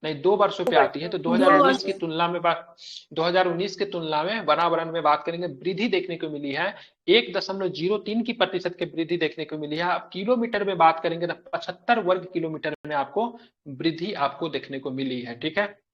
नहीं 2 वर्षों पे आती है। तो 2019 की तुलना में 2019 की तुलना में वनावरण में बात करेंगे, वृद्धि देखने को मिली है 1.03 की प्रतिशत की वृद्धि देखने को मिली है। अब किलोमीटर में बात करेंगे तो 75 वर्ग किलोमीटर में आपको वृद्धि आपको देखने को मिली है, ठीक है।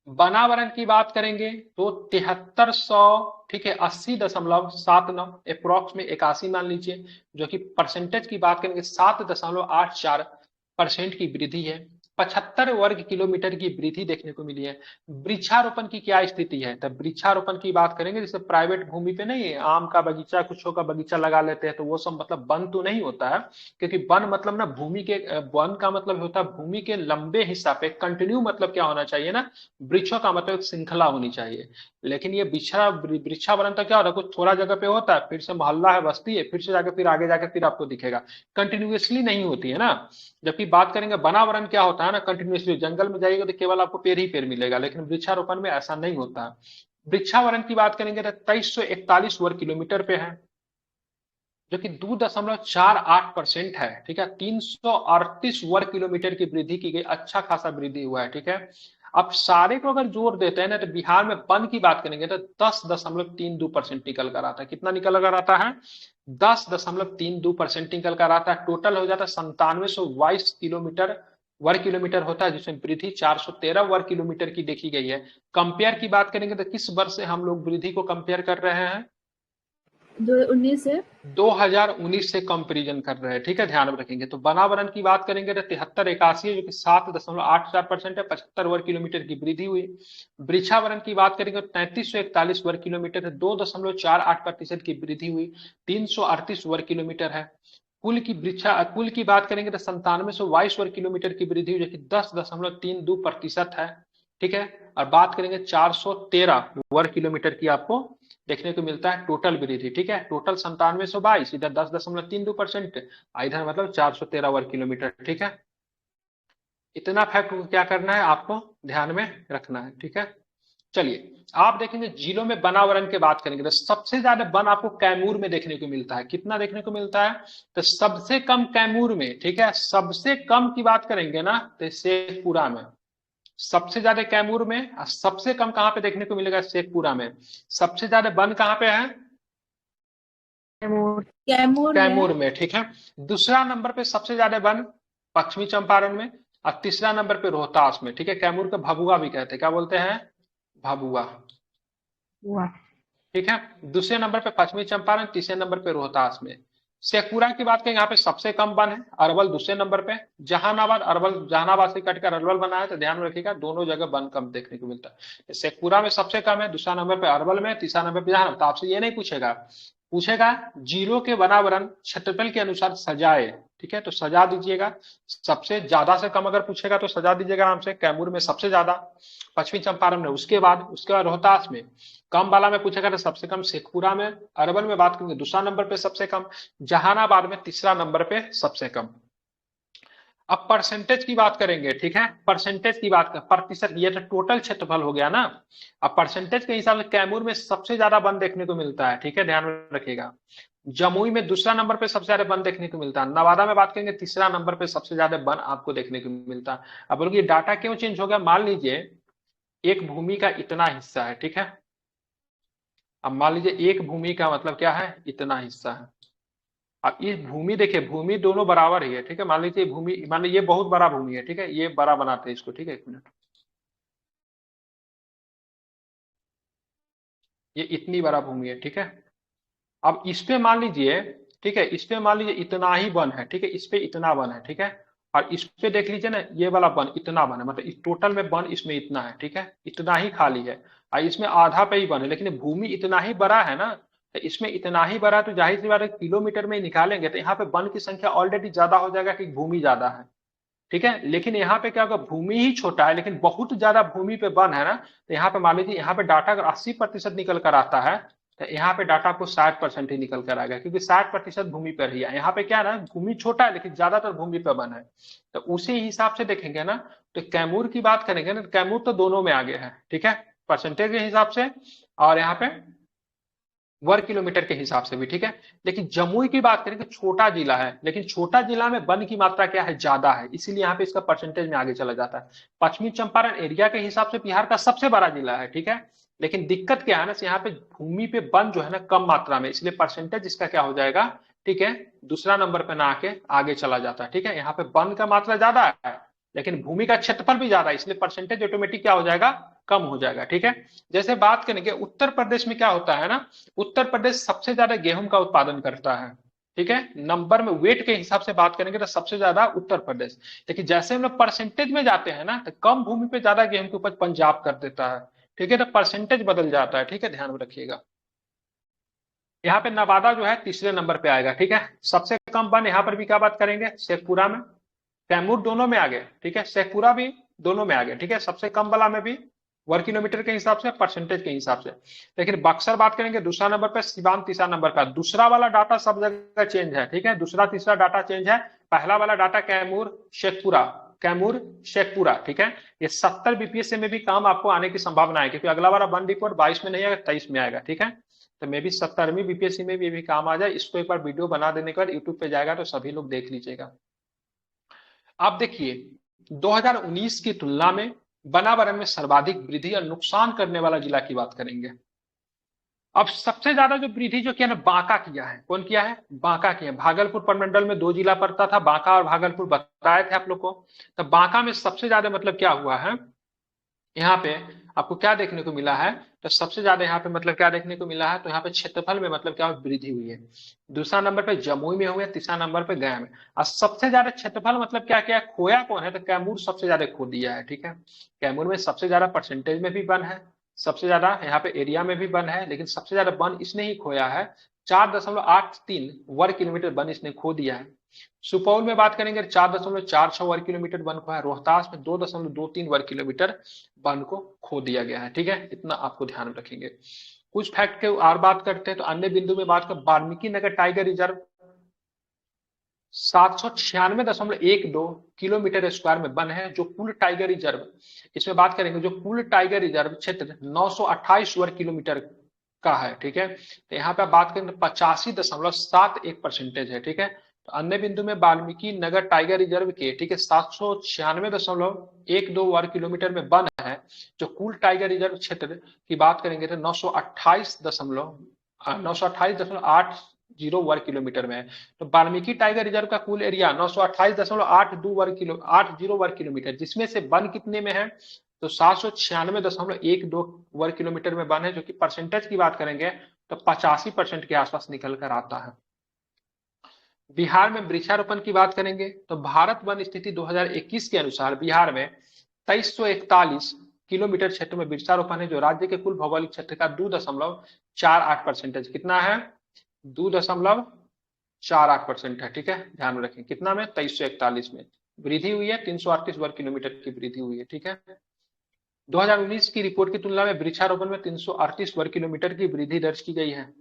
वनावरण की बात करेंगे तो 7300, ठीक है, 80.79 अप्रोक्स में 81 मान लीजिए, जो कि परसेंटेज की बात करेंगे 7.84% की वृद्धि है। 75 वर्ग किलोमीटर की वृद्धि देखने को मिली है। वृक्षारोपण की क्या स्थिति है? तब वृक्षारोपण की बात करेंगे, जैसे प्राइवेट भूमि पे नहीं है, आम का बगीचा, कुछ का बगीचा लगा लेते हैं, तो वो सब मतलब वन तो नहीं होता है, क्योंकि वन मतलब ना भूमि के, वन का मतलब होता है भूमि के लंबे हिस्सा पे कंटिन्यू, मतलब क्या होना चाहिए ना, वृक्षों का मतलब एक श्रृंखला होनी चाहिए। लेकिन ये वृक्षावरण तो क्या होता है, कुछ थोड़ा जगह पे होता है, फिर से मोहल्ला है, बस्ती है, फिर से जाके फिर आगे जाके फिर आपको दिखेगा, कंटिन्यूअसली नहीं होती है ना। जबकि बात करेंगे वनावरण क्या होता है ना, कंटिन्यूअसली जंगल में जाइएगा तो केवल आपको पेड़ ही पेड़ मिलेगा, लेकिन वृक्षारोपण में ऐसा नहीं होता। वृक्षावरण की बात करेंगे तो 2341 वर्ग किलोमीटर पे है, जो कि 2.48% है, ठीक है। 338 वर्ग किलोमीटर की वृद्धि की गई, अच्छा खासा वृद्धि हुआ है, ठीक है। अब सारे को अगर जोड़ देते हैं ना, तो बिहार में वन की बात करेंगे तो 10.32% निकल कर आता है। कितना निकल कर आता है? 10.32% निकल कर आता है। टोटल हो जाता है 9722 किलोमीटर, वर्ग किलोमीटर होता है, जिसमें वृद्धि 413 वर्ग किलोमीटर की देखी गई है। कंपेयर की बात करेंगे तो किस वर्ष से हम लोग वृद्धि को कंपेयर कर रहे हैं? 2019 से 2019 से कंपेरिजन कर रहे हैं, ठीक है। ध्यान में रखेंगे। तो वनावरण की बात करेंगे तो 7381 है, जो कि 7.84% है, 75 वर्ग किलोमीटर की वृद्धि हुई। वृक्षावरण की बात करेंगे तो 3341 वर्ग किलोमीटर है, 2.48% की वृद्धि हुई, 338 वर्ग किलोमीटर है। कुल की बात करेंगे तो 9722 वर्ग किलोमीटर की वृद्धि हुई, जो कि 10.32% है, ठीक है। और बात करेंगे 413 वर्ग किलोमीटर की आपको देखने को मिलता है टोटल वृद्धि, ठीक है। टोटल 9722, इधर 10.32%, इधर मतलब 413 वर्ग किलोमीटर, ठीक है। इतना फैक्ट को क्या करना है, आपको ध्यान में रखना है, ठीक है। चलिए आप देखेंगे जिलों में वनावरण की बात करेंगे तो सबसे ज्यादा वन आपको कैमूर में देखने को मिलता है। कितना देखने को मिलता है? तो सबसे कम कैमूर में, ठीक है। सबसे कम की बात करेंगे ना तो शेखपुरा में, सबसे ज्यादा कैमूर में, और सबसे कम कहां पे देखने को मिलेगा? शेखपुरा में। सबसे ज्यादा वन कहां पे है? कैमूर में, ठीक है। दूसरा नंबर पे सबसे ज्यादा वन पश्चिमी चंपारण में, और तीसरा नंबर पे रोहतास में, ठीक है। कैमूर को भभुआ भी कहते हैं, क्या बोलते हैं? भभुआ। हुआ। ठीक है। दूसरे नंबर पे पश्चिमी चंपारण, तीसरे नंबर पे रोहतास में। शेखपुरा की बात करें, यहाँ पे सबसे कम वन है। अरवल दूसरे नंबर पे। जहानाबाद, अरवल, जहानाबाद से कटकर अरवल बना है, तो ध्यान में रखिएगा दोनों जगह वन कम देखने को मिलता है। शेखपुरा में सबसे कम है, दूसरा नंबर पे अरवल में, तीसरा नंबर पे जहानाबाद। तो आपसे ये नहीं पूछेगा, पूछेगा जिलों के वनावरण क्षेत्रफल के अनुसार सजाए। ठीक है, तो सजा दीजिएगा। सबसे ज्यादा से कम अगर पूछेगा तो सजा दीजिएगा आराम से। कैमूर में सबसे ज्यादा, पश्चिमी चंपारण में उसके बाद रोहतास में। कम वाला में पूछेगा तो सबसे कम शेखपुरा में। अरवल में बात करेंगे दूसरा नंबर पे सबसे कम। जहानाबाद में तीसरा नंबर पे सबसे कम। अब परसेंटेज की बात करेंगे, ठीक है। परसेंटेज की बात कर, प्रतिशत, ये तो टोटल क्षेत्रफल हो गया ना। अब परसेंटेज के हिसाब से कैमूर में सबसे ज्यादा वन देखने को मिलता है, ठीक है, ध्यान में रखिएगा। जमुई में दूसरा नंबर पे सबसे ज्यादा वन देखने को मिलता है। नवादा में बात करेंगे तीसरा नंबर पे सबसे ज्यादा वन आपको देखने को मिलता है। अब बोलोगे डाटा क्यों चेंज हो गया? मान लीजिए एक भूमि का इतना हिस्सा है, ठीक है। अब मान लीजिए एक भूमि का मतलब क्या है? इतना हिस्सा है। अब इस भूमि, देखिए भूमि दोनों बराबर ही है, ठीक है। मान लीजिए भूमि, मान लीजिए ये बहुत बड़ा भूमि है, ठीक है, ये बड़ा बनाते हैं इसको, ठीक है, एक मिनट। ये इतनी बड़ा भूमि है, ठीक है। अब इस पे मान लीजिए, ठीक है, इस पे मान लीजिए इतना ही वन है, ठीक है, इस पे इतना वन है, ठीक है। और इस पे देख लीजिए ना, ये वाला वन इतना वन है, मतलब इस टोटल में वन इसमें इतना है, ठीक है, इतना ही खाली है। और इसमें आधा पे ही वन है, लेकिन भूमि इतना ही बड़ा है ना, तो इसमें इतना ही बड़ा, तो जाहिर सी बात है किलोमीटर में निकालेंगे तो यहाँ पे वन की संख्या ऑलरेडी ज्यादा हो जाएगा कि भूमि ज्यादा है, ठीक है। लेकिन यहाँ पे क्या होगा, भूमि ही छोटा है लेकिन बहुत ज्यादा भूमि पे वन है ना, तो यहाँ पे मान लीजिए यहाँ पे डाटा अगर 80% निकल कर आता है, तो यहाँ पे डाटा आपको 60% ही निकल कर आएगा, क्योंकि 60% भूमि पर ही है। यहाँ पे क्या है ना, भूमि छोटा है लेकिन ज्यादातर भूमि पे वन है। तो उसी हिसाब से देखेंगे ना, तो कैमूर की बात करेंगे ना, तो कैमूर तो दोनों में आगे है, ठीक है, परसेंटेज के हिसाब से और यहाँ पे वर्ग किलोमीटर के हिसाब से भी, ठीक है। लेकिन जमुई की बात करें तो छोटा जिला है, लेकिन छोटा जिला में वन की मात्रा क्या है, ज्यादा है, इसीलिए यहाँ पे इसका परसेंटेज में आगे चला जाता है। पश्चिमी चंपारण एरिया के हिसाब से बिहार का सबसे बड़ा जिला है, ठीक है। लेकिन दिक्कत क्या है ना, यहाँ पे भूमि पे वन जो है ना कम मात्रा में, इसलिए परसेंटेज इसका क्या हो जाएगा, ठीक है, दूसरा नंबर पे ना आके आगे चला जाता है, ठीक है। यहाँ पे वन का मात्रा ज्यादा है लेकिन भूमि का क्षेत्रफल भी ज्यादा है, इसलिए परसेंटेज ऑटोमेटिक क्या हो जाएगा, कम हो जाएगा, ठीक है। जैसे बात करेंगे उत्तर प्रदेश में क्या होता है ना, उत्तर प्रदेश सबसे ज्यादा गेहूं का उत्पादन करता है, ठीक है। नंबर में वेट के हिसाब से बात करेंगे तो सबसे ज्यादा उत्तर प्रदेश। लेकिन जैसे हम लोग परसेंटेज में जाते हैं ना, तो कम भूमि पे ज्यादा गेहूं की उपज पंजाब कर देता है, ठीक है, तो परसेंटेज बदल जाता है, ठीक है, ध्यान में रखिएगा। यहाँ पे नवादा जो है तीसरे नंबर पे आएगा, ठीक है। सबसे कम वन यहाँ पर भी क्या बात करेंगे, शेखपुरा में। कैमूर दोनों में आगे, ठीक है, शेखपुरा भी दोनों में आगे, ठीक है, सबसे कम वाला में भी वर्ग किलोमीटर के हिसाब से, परसेंटेज के हिसाब से। लेकिन बक्सर बात करेंगे दूसरा नंबर पे, सिवान तीसरा नंबर पर। दूसरा वाला डाटा सब जगह चेंज है, ठीक है, दूसरा तीसरा डाटा चेंज है। पहला वाला डाटा कैमूर शेखपुरा, कैमूर शेखपुरा, ठीक है। ये 70 बीपीएससी में भी काम आपको आने की संभावना है, क्योंकि अगला वाला वन रिपोर्ट 22 में नहीं आएगा, 23 में आएगा, ठीक है। तो मे भी 70वीं बीपीएससी में भी काम आ जाए। इसको एक बार वीडियो बना देने के बाद यूट्यूब पे जाएगा तो सभी लोग देख लीजिएगा। आप देखिए 2019 की तुलना में वनावरण में सर्वाधिक वृद्धि और नुकसान करने वाला जिला की बात करेंगे। अब सबसे ज्यादा जो वृद्धि जो किया ना, बांका किया है। कौन किया है? बांका किया। भागलपुर प्रमंडल में दो जिला पड़ता था, बांका और भागलपुर, बताए थे आप लोग को। तो बांका में सबसे ज्यादा मतलब क्या हुआ है, यहाँ पे आपको क्या देखने को मिला है, तो सबसे ज्यादा यहाँ पे मतलब क्या देखने को मिला है, तो यहाँ पे क्षेत्रफल में मतलब क्या वृद्धि हुई है। दूसरा नंबर पे जमुई में हुआ, तीसरा नंबर पे गया में। और सबसे ज्यादा क्षेत्रफल मतलब क्या क्या खोया कौन है, तो कैमूर सबसे ज्यादा खो दिया है, ठीक है। कैमूर में सबसे ज्यादा परसेंटेज में भी वन है, सबसे ज्यादा यहाँ पे एरिया में भी वन है, लेकिन सबसे ज्यादा वन इसने ही खोया है। 4.83 वर्ग किलोमीटर वन इसने खो दिया है। सुपौल में बात करेंगे 4.46 वर्ग किलोमीटर वन को है। रोहतास में 2.23 वर्ग किलोमीटर वन को खो दिया गया है, ठीक है, इतना आपको ध्यान में रखेंगे। कुछ फैक्ट के और बात करते हैं तो अन्य बिंदु में बात कर, Valmiki Nagar tiger reserve 796.12 kilometre square में वन है, जो कुल टाइगर रिजर्व, इसमें बात करेंगे जो कुल टाइगर रिजर्व क्षेत्र 928 वर्ग किलोमीटर का है, ठीक है। तो यहाँ पे बात करेंगे 85.71% है, ठीक है। तो अन्य बिंदु में वाल्मीकि नगर टाइगर रिजर्व के, ठीक है, 796.12 वर्ग किलोमीटर में वन है, जो कुल टाइगर रिजर्व क्षेत्र की बात करेंगे तो 928.8 वर्ग किलोमीटर में है। तो वाल्मीकि टाइगर रिजर्व का कुल एरिया 928.82 वर्ग किलो 80 वर्ग किलोमीटर, जिसमें से वन कितने में है, तो 796.12 वर्ग किलोमीटर में वन है, जो कि परसेंटेज की बात करेंगे तो 85% के आसपास निकल कर आता है। बिहार में वृक्षारोपण की बात करेंगे तो भारत वन स्थिति 2021 के अनुसार बिहार में 2341 किलोमीटर क्षेत्र में वृक्षारोपण है, जो राज्य के कुल भौगोलिक क्षेत्र का 2.48% कितना है, 2.48% है। ठीक है, ध्यान में रखें, कितना में, 2341 में वृद्धि हुई है, 338 वर्ग किलोमीटर की वृद्धि हुई है। ठीक है, 2019 की रिपोर्ट की तुलना में वृक्षारोपण में 338 वर्ग किलोमीटर की वृद्धि दर्ज की गई है।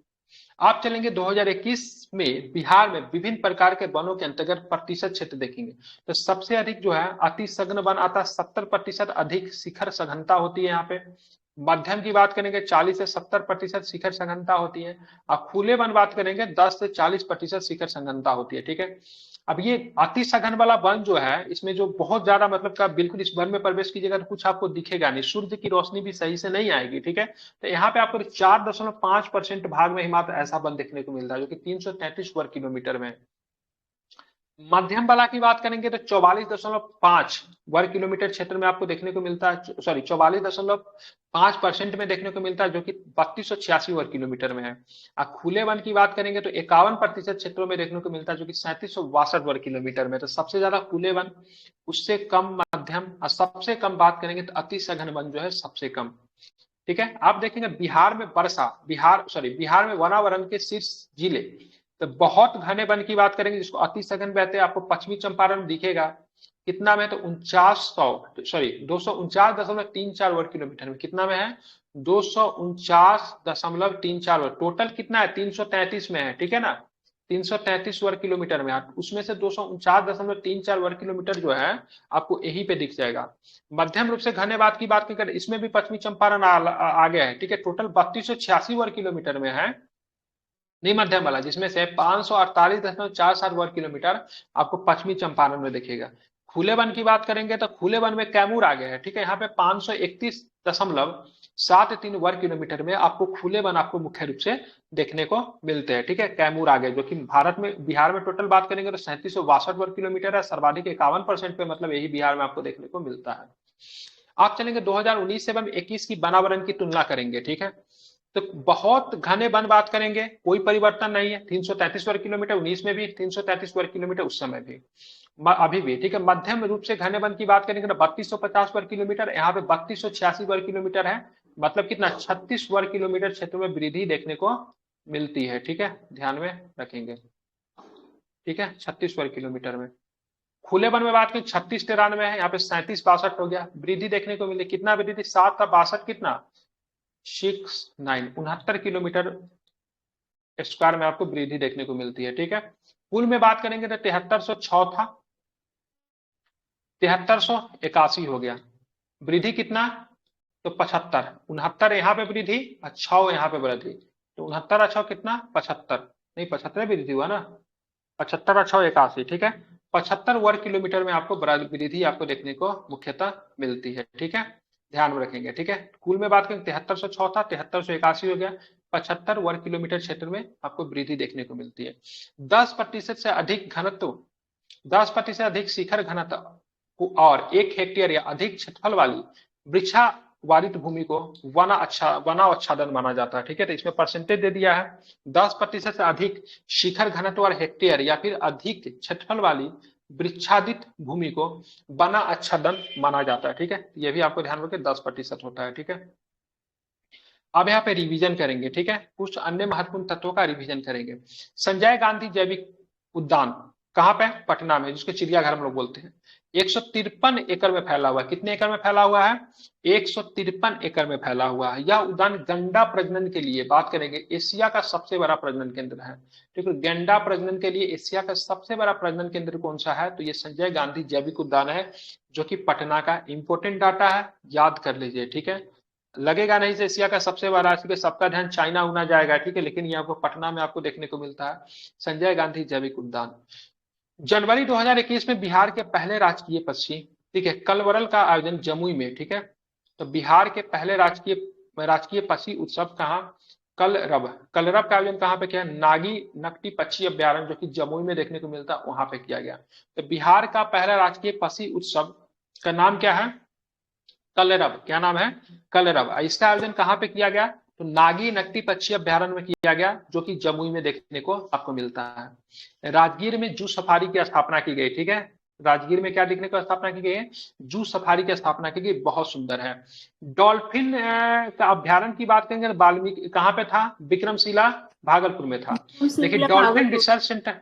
आप चलेंगे 2021 में बिहार में विभिन्न प्रकार के वनों के अंतर्गत प्रतिशत क्षेत्र देखेंगे तो सबसे अधिक जो है अति सघन वन आता है, 70% अधिक शिखर सघनता होती है यहाँ पे। मध्यम की बात करेंगे 40 से 70% शिखर सघनता होती है, और खुले वन बात करेंगे 10 से 40% शिखर सघनता होती है। ठीक है, अब ये अति सघन वाला वन जो है, इसमें जो बहुत ज्यादा मतलब का बिल्कुल इस वन में प्रवेश कीजिएगा तो कुछ आपको दिखेगा नहीं, सूर्य की रोशनी भी सही से नहीं आएगी। ठीक है, तो यहाँ पे आपको 4.5% भाग में ही मात्र ऐसा वन देखने को मिलता है, जो कि 333 वर्ग किलोमीटर में। मध्यम बला की बात करेंगे तो 44.5 वर्ग किलोमीटर क्षेत्र में आपको देखने को मिलता है, सॉरी 44.5% में देखने को मिलता है, जो कि 3286 वर्ग किलोमीटर में है। और खुले वन की बात करेंगे तो 51% क्षेत्रों में देखने को मिलता है, जो कि 3762 वर्ग किलोमीटर में। तो सबसे ज्यादा खुले वन, उससे कम मध्यम, और सबसे कम बात करेंगे तो अति सघन वन जो है सबसे कम। ठीक है, आप देखेंगे बिहार में बिहार में वनावरण के शीर्ष जिले तो बहुत घने वन की बात करेंगे, जिसको अति सघन कहते हैं, आपको पश्चिमी चंपारण दिखेगा, कितना में, तो 249.34 वर्ग किलोमीटर में, कितना में है, 249.34 वर्ग, टोटल कितना है, 333 में है। ठीक है ना, 333 वर्ग किलोमीटर में, उसमें से 249.34 वर्ग किलोमीटर जो है आपको यहीं पे दिख जाएगा। मध्यम रूप से घने की बात करें, इसमें भी पश्चिमी चंपारण आ गया है। ठीक है, टोटल 3286 वर्ग किलोमीटर में है, नहीं मध्यम वाला, जिसमें से 548.47 वर्ग किलोमीटर आपको पश्चिमी चंपारण में दिखेगा। खुले वन की बात करेंगे तो खुले वन में कैमूर आ गया है। ठीक है, यहाँ पे 531.73 वर्ग किलोमीटर में आपको खुले वन आपको मुख्य रूप से देखने को मिलते हैं। ठीक है, कैमूर आ गए, जो कि भारत में, बिहार में टोटल बात करेंगे तो 3762 वर्ग किलोमीटर है, सर्वाधिक 51% पे, मतलब यही बिहार में आपको देखने को मिलता है। आप चलेंगे 2019 एवं 21 की वनावरण की तुलना करेंगे। ठीक है, तो बहुत घने वन बात करेंगे, कोई परिवर्तन नहीं है, 333 वर्ग किलोमीटर 19 में भी, 333 वर्ग किलोमीटर उस समय भी, अभी भी। ठीक है, मध्यम रूप से घने वन की बात करेंगे तो 3250 वर्ग किलोमीटर, यहाँ पे 3286 वर्ग किलोमीटर है, मतलब कितना, 36 वर्ग किलोमीटर क्षेत्र में वृद्धि देखने को मिलती है। ठीक है, ध्यान में रखेंगे। ठीक है, 36 वर्ग किलोमीटर में। खुले वन में बात करें 3693 है, यहाँ पे 3762 हो गया, वृद्धि देखने को मिली, कितना वृद्धि, 7 कितना, 69 किलोमीटर स्क्वायर में आपको वृद्धि देखने को मिलती है। ठीक है, कुल में बात करेंगे तो 7306 था, 7381 हो गया, वृद्धि कितना, तो 75, 69 यहाँ पे वृद्धि, 6 यहाँ पे वृद्धि, तो 69 अच्छा कितना, 75, नहीं 75 वृद्धि हुआ ना, 75 अच्छा 81। ठीक है, 75 वर्ग किलोमीटर में आपको वृद्धि आपको देखने को मुख्यतः मिलती है। ठीक है, ध्यान में रखेंगे। ठीक है, कुल में बात करें 7306 था, 7381 हो गया, 75 वर्ग किलोमीटर क्षेत्र में आपको वृद्धि देखने को मिलती है। 10% से अधिक घनत्व, 10% अधिक शिखर घनत्व और 1 हेक्टेयर या अधिक क्षेत्रफल वाली वृक्षावारित भूमि को वनाच्छादन माना जाता है। ठीक है, तो इसमें परसेंटेज दे दिया है, 10% से अधिक शिखर घनत्व और हेक्टेयर या फिर अधिक क्षेत्रफल वाली वृक्षादित भूमि को वना आच्छादन माना जाता है। ठीक है, ये भी आपको ध्यान रखें, 10% होता है। ठीक है, अब यहाँ पे रिवीजन करेंगे। ठीक है, कुछ अन्य महत्वपूर्ण तत्वों का रिवीजन करेंगे। संजय गांधी जैविक उद्यान कहाँ पे, पटना में, जिसके चिड़ियाघर हम लोग बोलते हैं, 153 एकड़ में फैला हुआ है। कितने एकड़ में फैला हुआ है, 153 एकड़ में फैला हुआ है। यह उद्यान गंडा प्रजनन के लिए बात करेंगे, एशिया का सबसे बड़ा प्रजनन केंद्र है। ठीक है, गंडा प्रजनन के लिए एशिया का सबसे बड़ा प्रजनन केंद्र कौन सा है, तो ये संजय गांधी जैविक उद्यान है, जो कि पटना का इंपोर्टेंट डाटा है, याद कर लीजिए। ठीक है, लगेगा नहीं से एशिया का सबसे बड़ा, क्योंकि सबका ध्यान चाइना होना जाएगा। ठीक है, लेकिन ये आपको पटना में आपको देखने को मिलता है, संजय गांधी जैविक उद्यान। जनवरी 2021 में बिहार के पहले राजकीय पक्षी, ठीक है, कलवरल का आयोजन जमुई में। ठीक है, तो बिहार के पहले राजकीय पक्षी उत्सव कहाँ, कलरव का आयोजन कहाँ पे किया, नागी नकटी पक्षी अभ्यारण्य, जो कि जमुई में देखने को मिलता है, वहां पे किया गया। तो बिहार का पहला राजकीय पक्षी उत्सव का नाम क्या है, कलरव, क्या नाम है? कलरव। इसका आयोजन कहाँ पे किया गया? तो नागी नकटी पक्षी अभ्यारण्य में किया गया, जो कि जमुई में देखने को आपको मिलता है। राजगीर में जू सफारी की स्थापना की गई, ठीक है। राजगीर में क्या देखने को स्थापना की गई है? जू सफारी की स्थापना की गई, बहुत सुंदर है। डॉल्फिन का अभ्यारण्य की बात करेंगे तो वाल्मीकि कहाँ पे था? विक्रमशिला भागलपुर में था। लेकिन Shimla dolphin Bhagalpur. Research centre,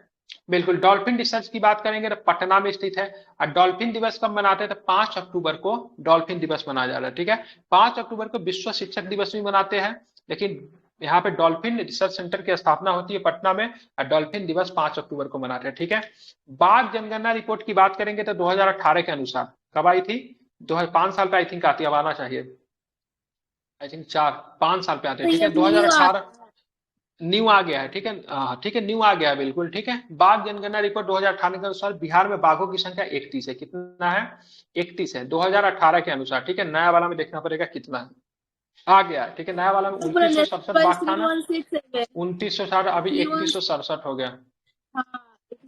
बिल्कुल, डॉल्फिन रिसर्च की बात करेंगे तो पटना में स्थित है। और डॉल्फिन दिवस कब मनाते हैं? तो 5 अक्टूबर को डॉल्फिन दिवस मनाया जा रहा है, ठीक है। 5 अक्टूबर को विश्व शिक्षक दिवस भी मनाते हैं, लेकिन यहाँ पे डॉल्फिन रिसर्च सेंटर की स्थापना होती है पटना में, और डॉल्फिन दिवस 5 अक्टूबर को मनाते हैं, ठीक है। बाघ जनगणना रिपोर्ट की बात करेंगे तो 2018 के अनुसार कब आई थी? 5 साल पे आई थिंक आती, अब आना चाहिए, आई थिंक 4-5 साल पे आते तो हैं, ठीक ये है। न्यू आ 2018 न्यू आ गया है, ठीक है। ठीक है, न्यू आ गया है, बिल्कुल ठीक है। बाघ जनगणना रिपोर्ट 2018 के अनुसार बिहार में बाघों की संख्या 31 है। कितना है? 31 है 2018 के अनुसार, ठीक है। नया वाला में देखना पड़ेगा कितना है। आ गया है, ठीक है। नया वाला में तो पूरा 2967 नेशनल बाघ था ना, 316 है। 2960, अभी 31। 3167 हो गया, हाँ,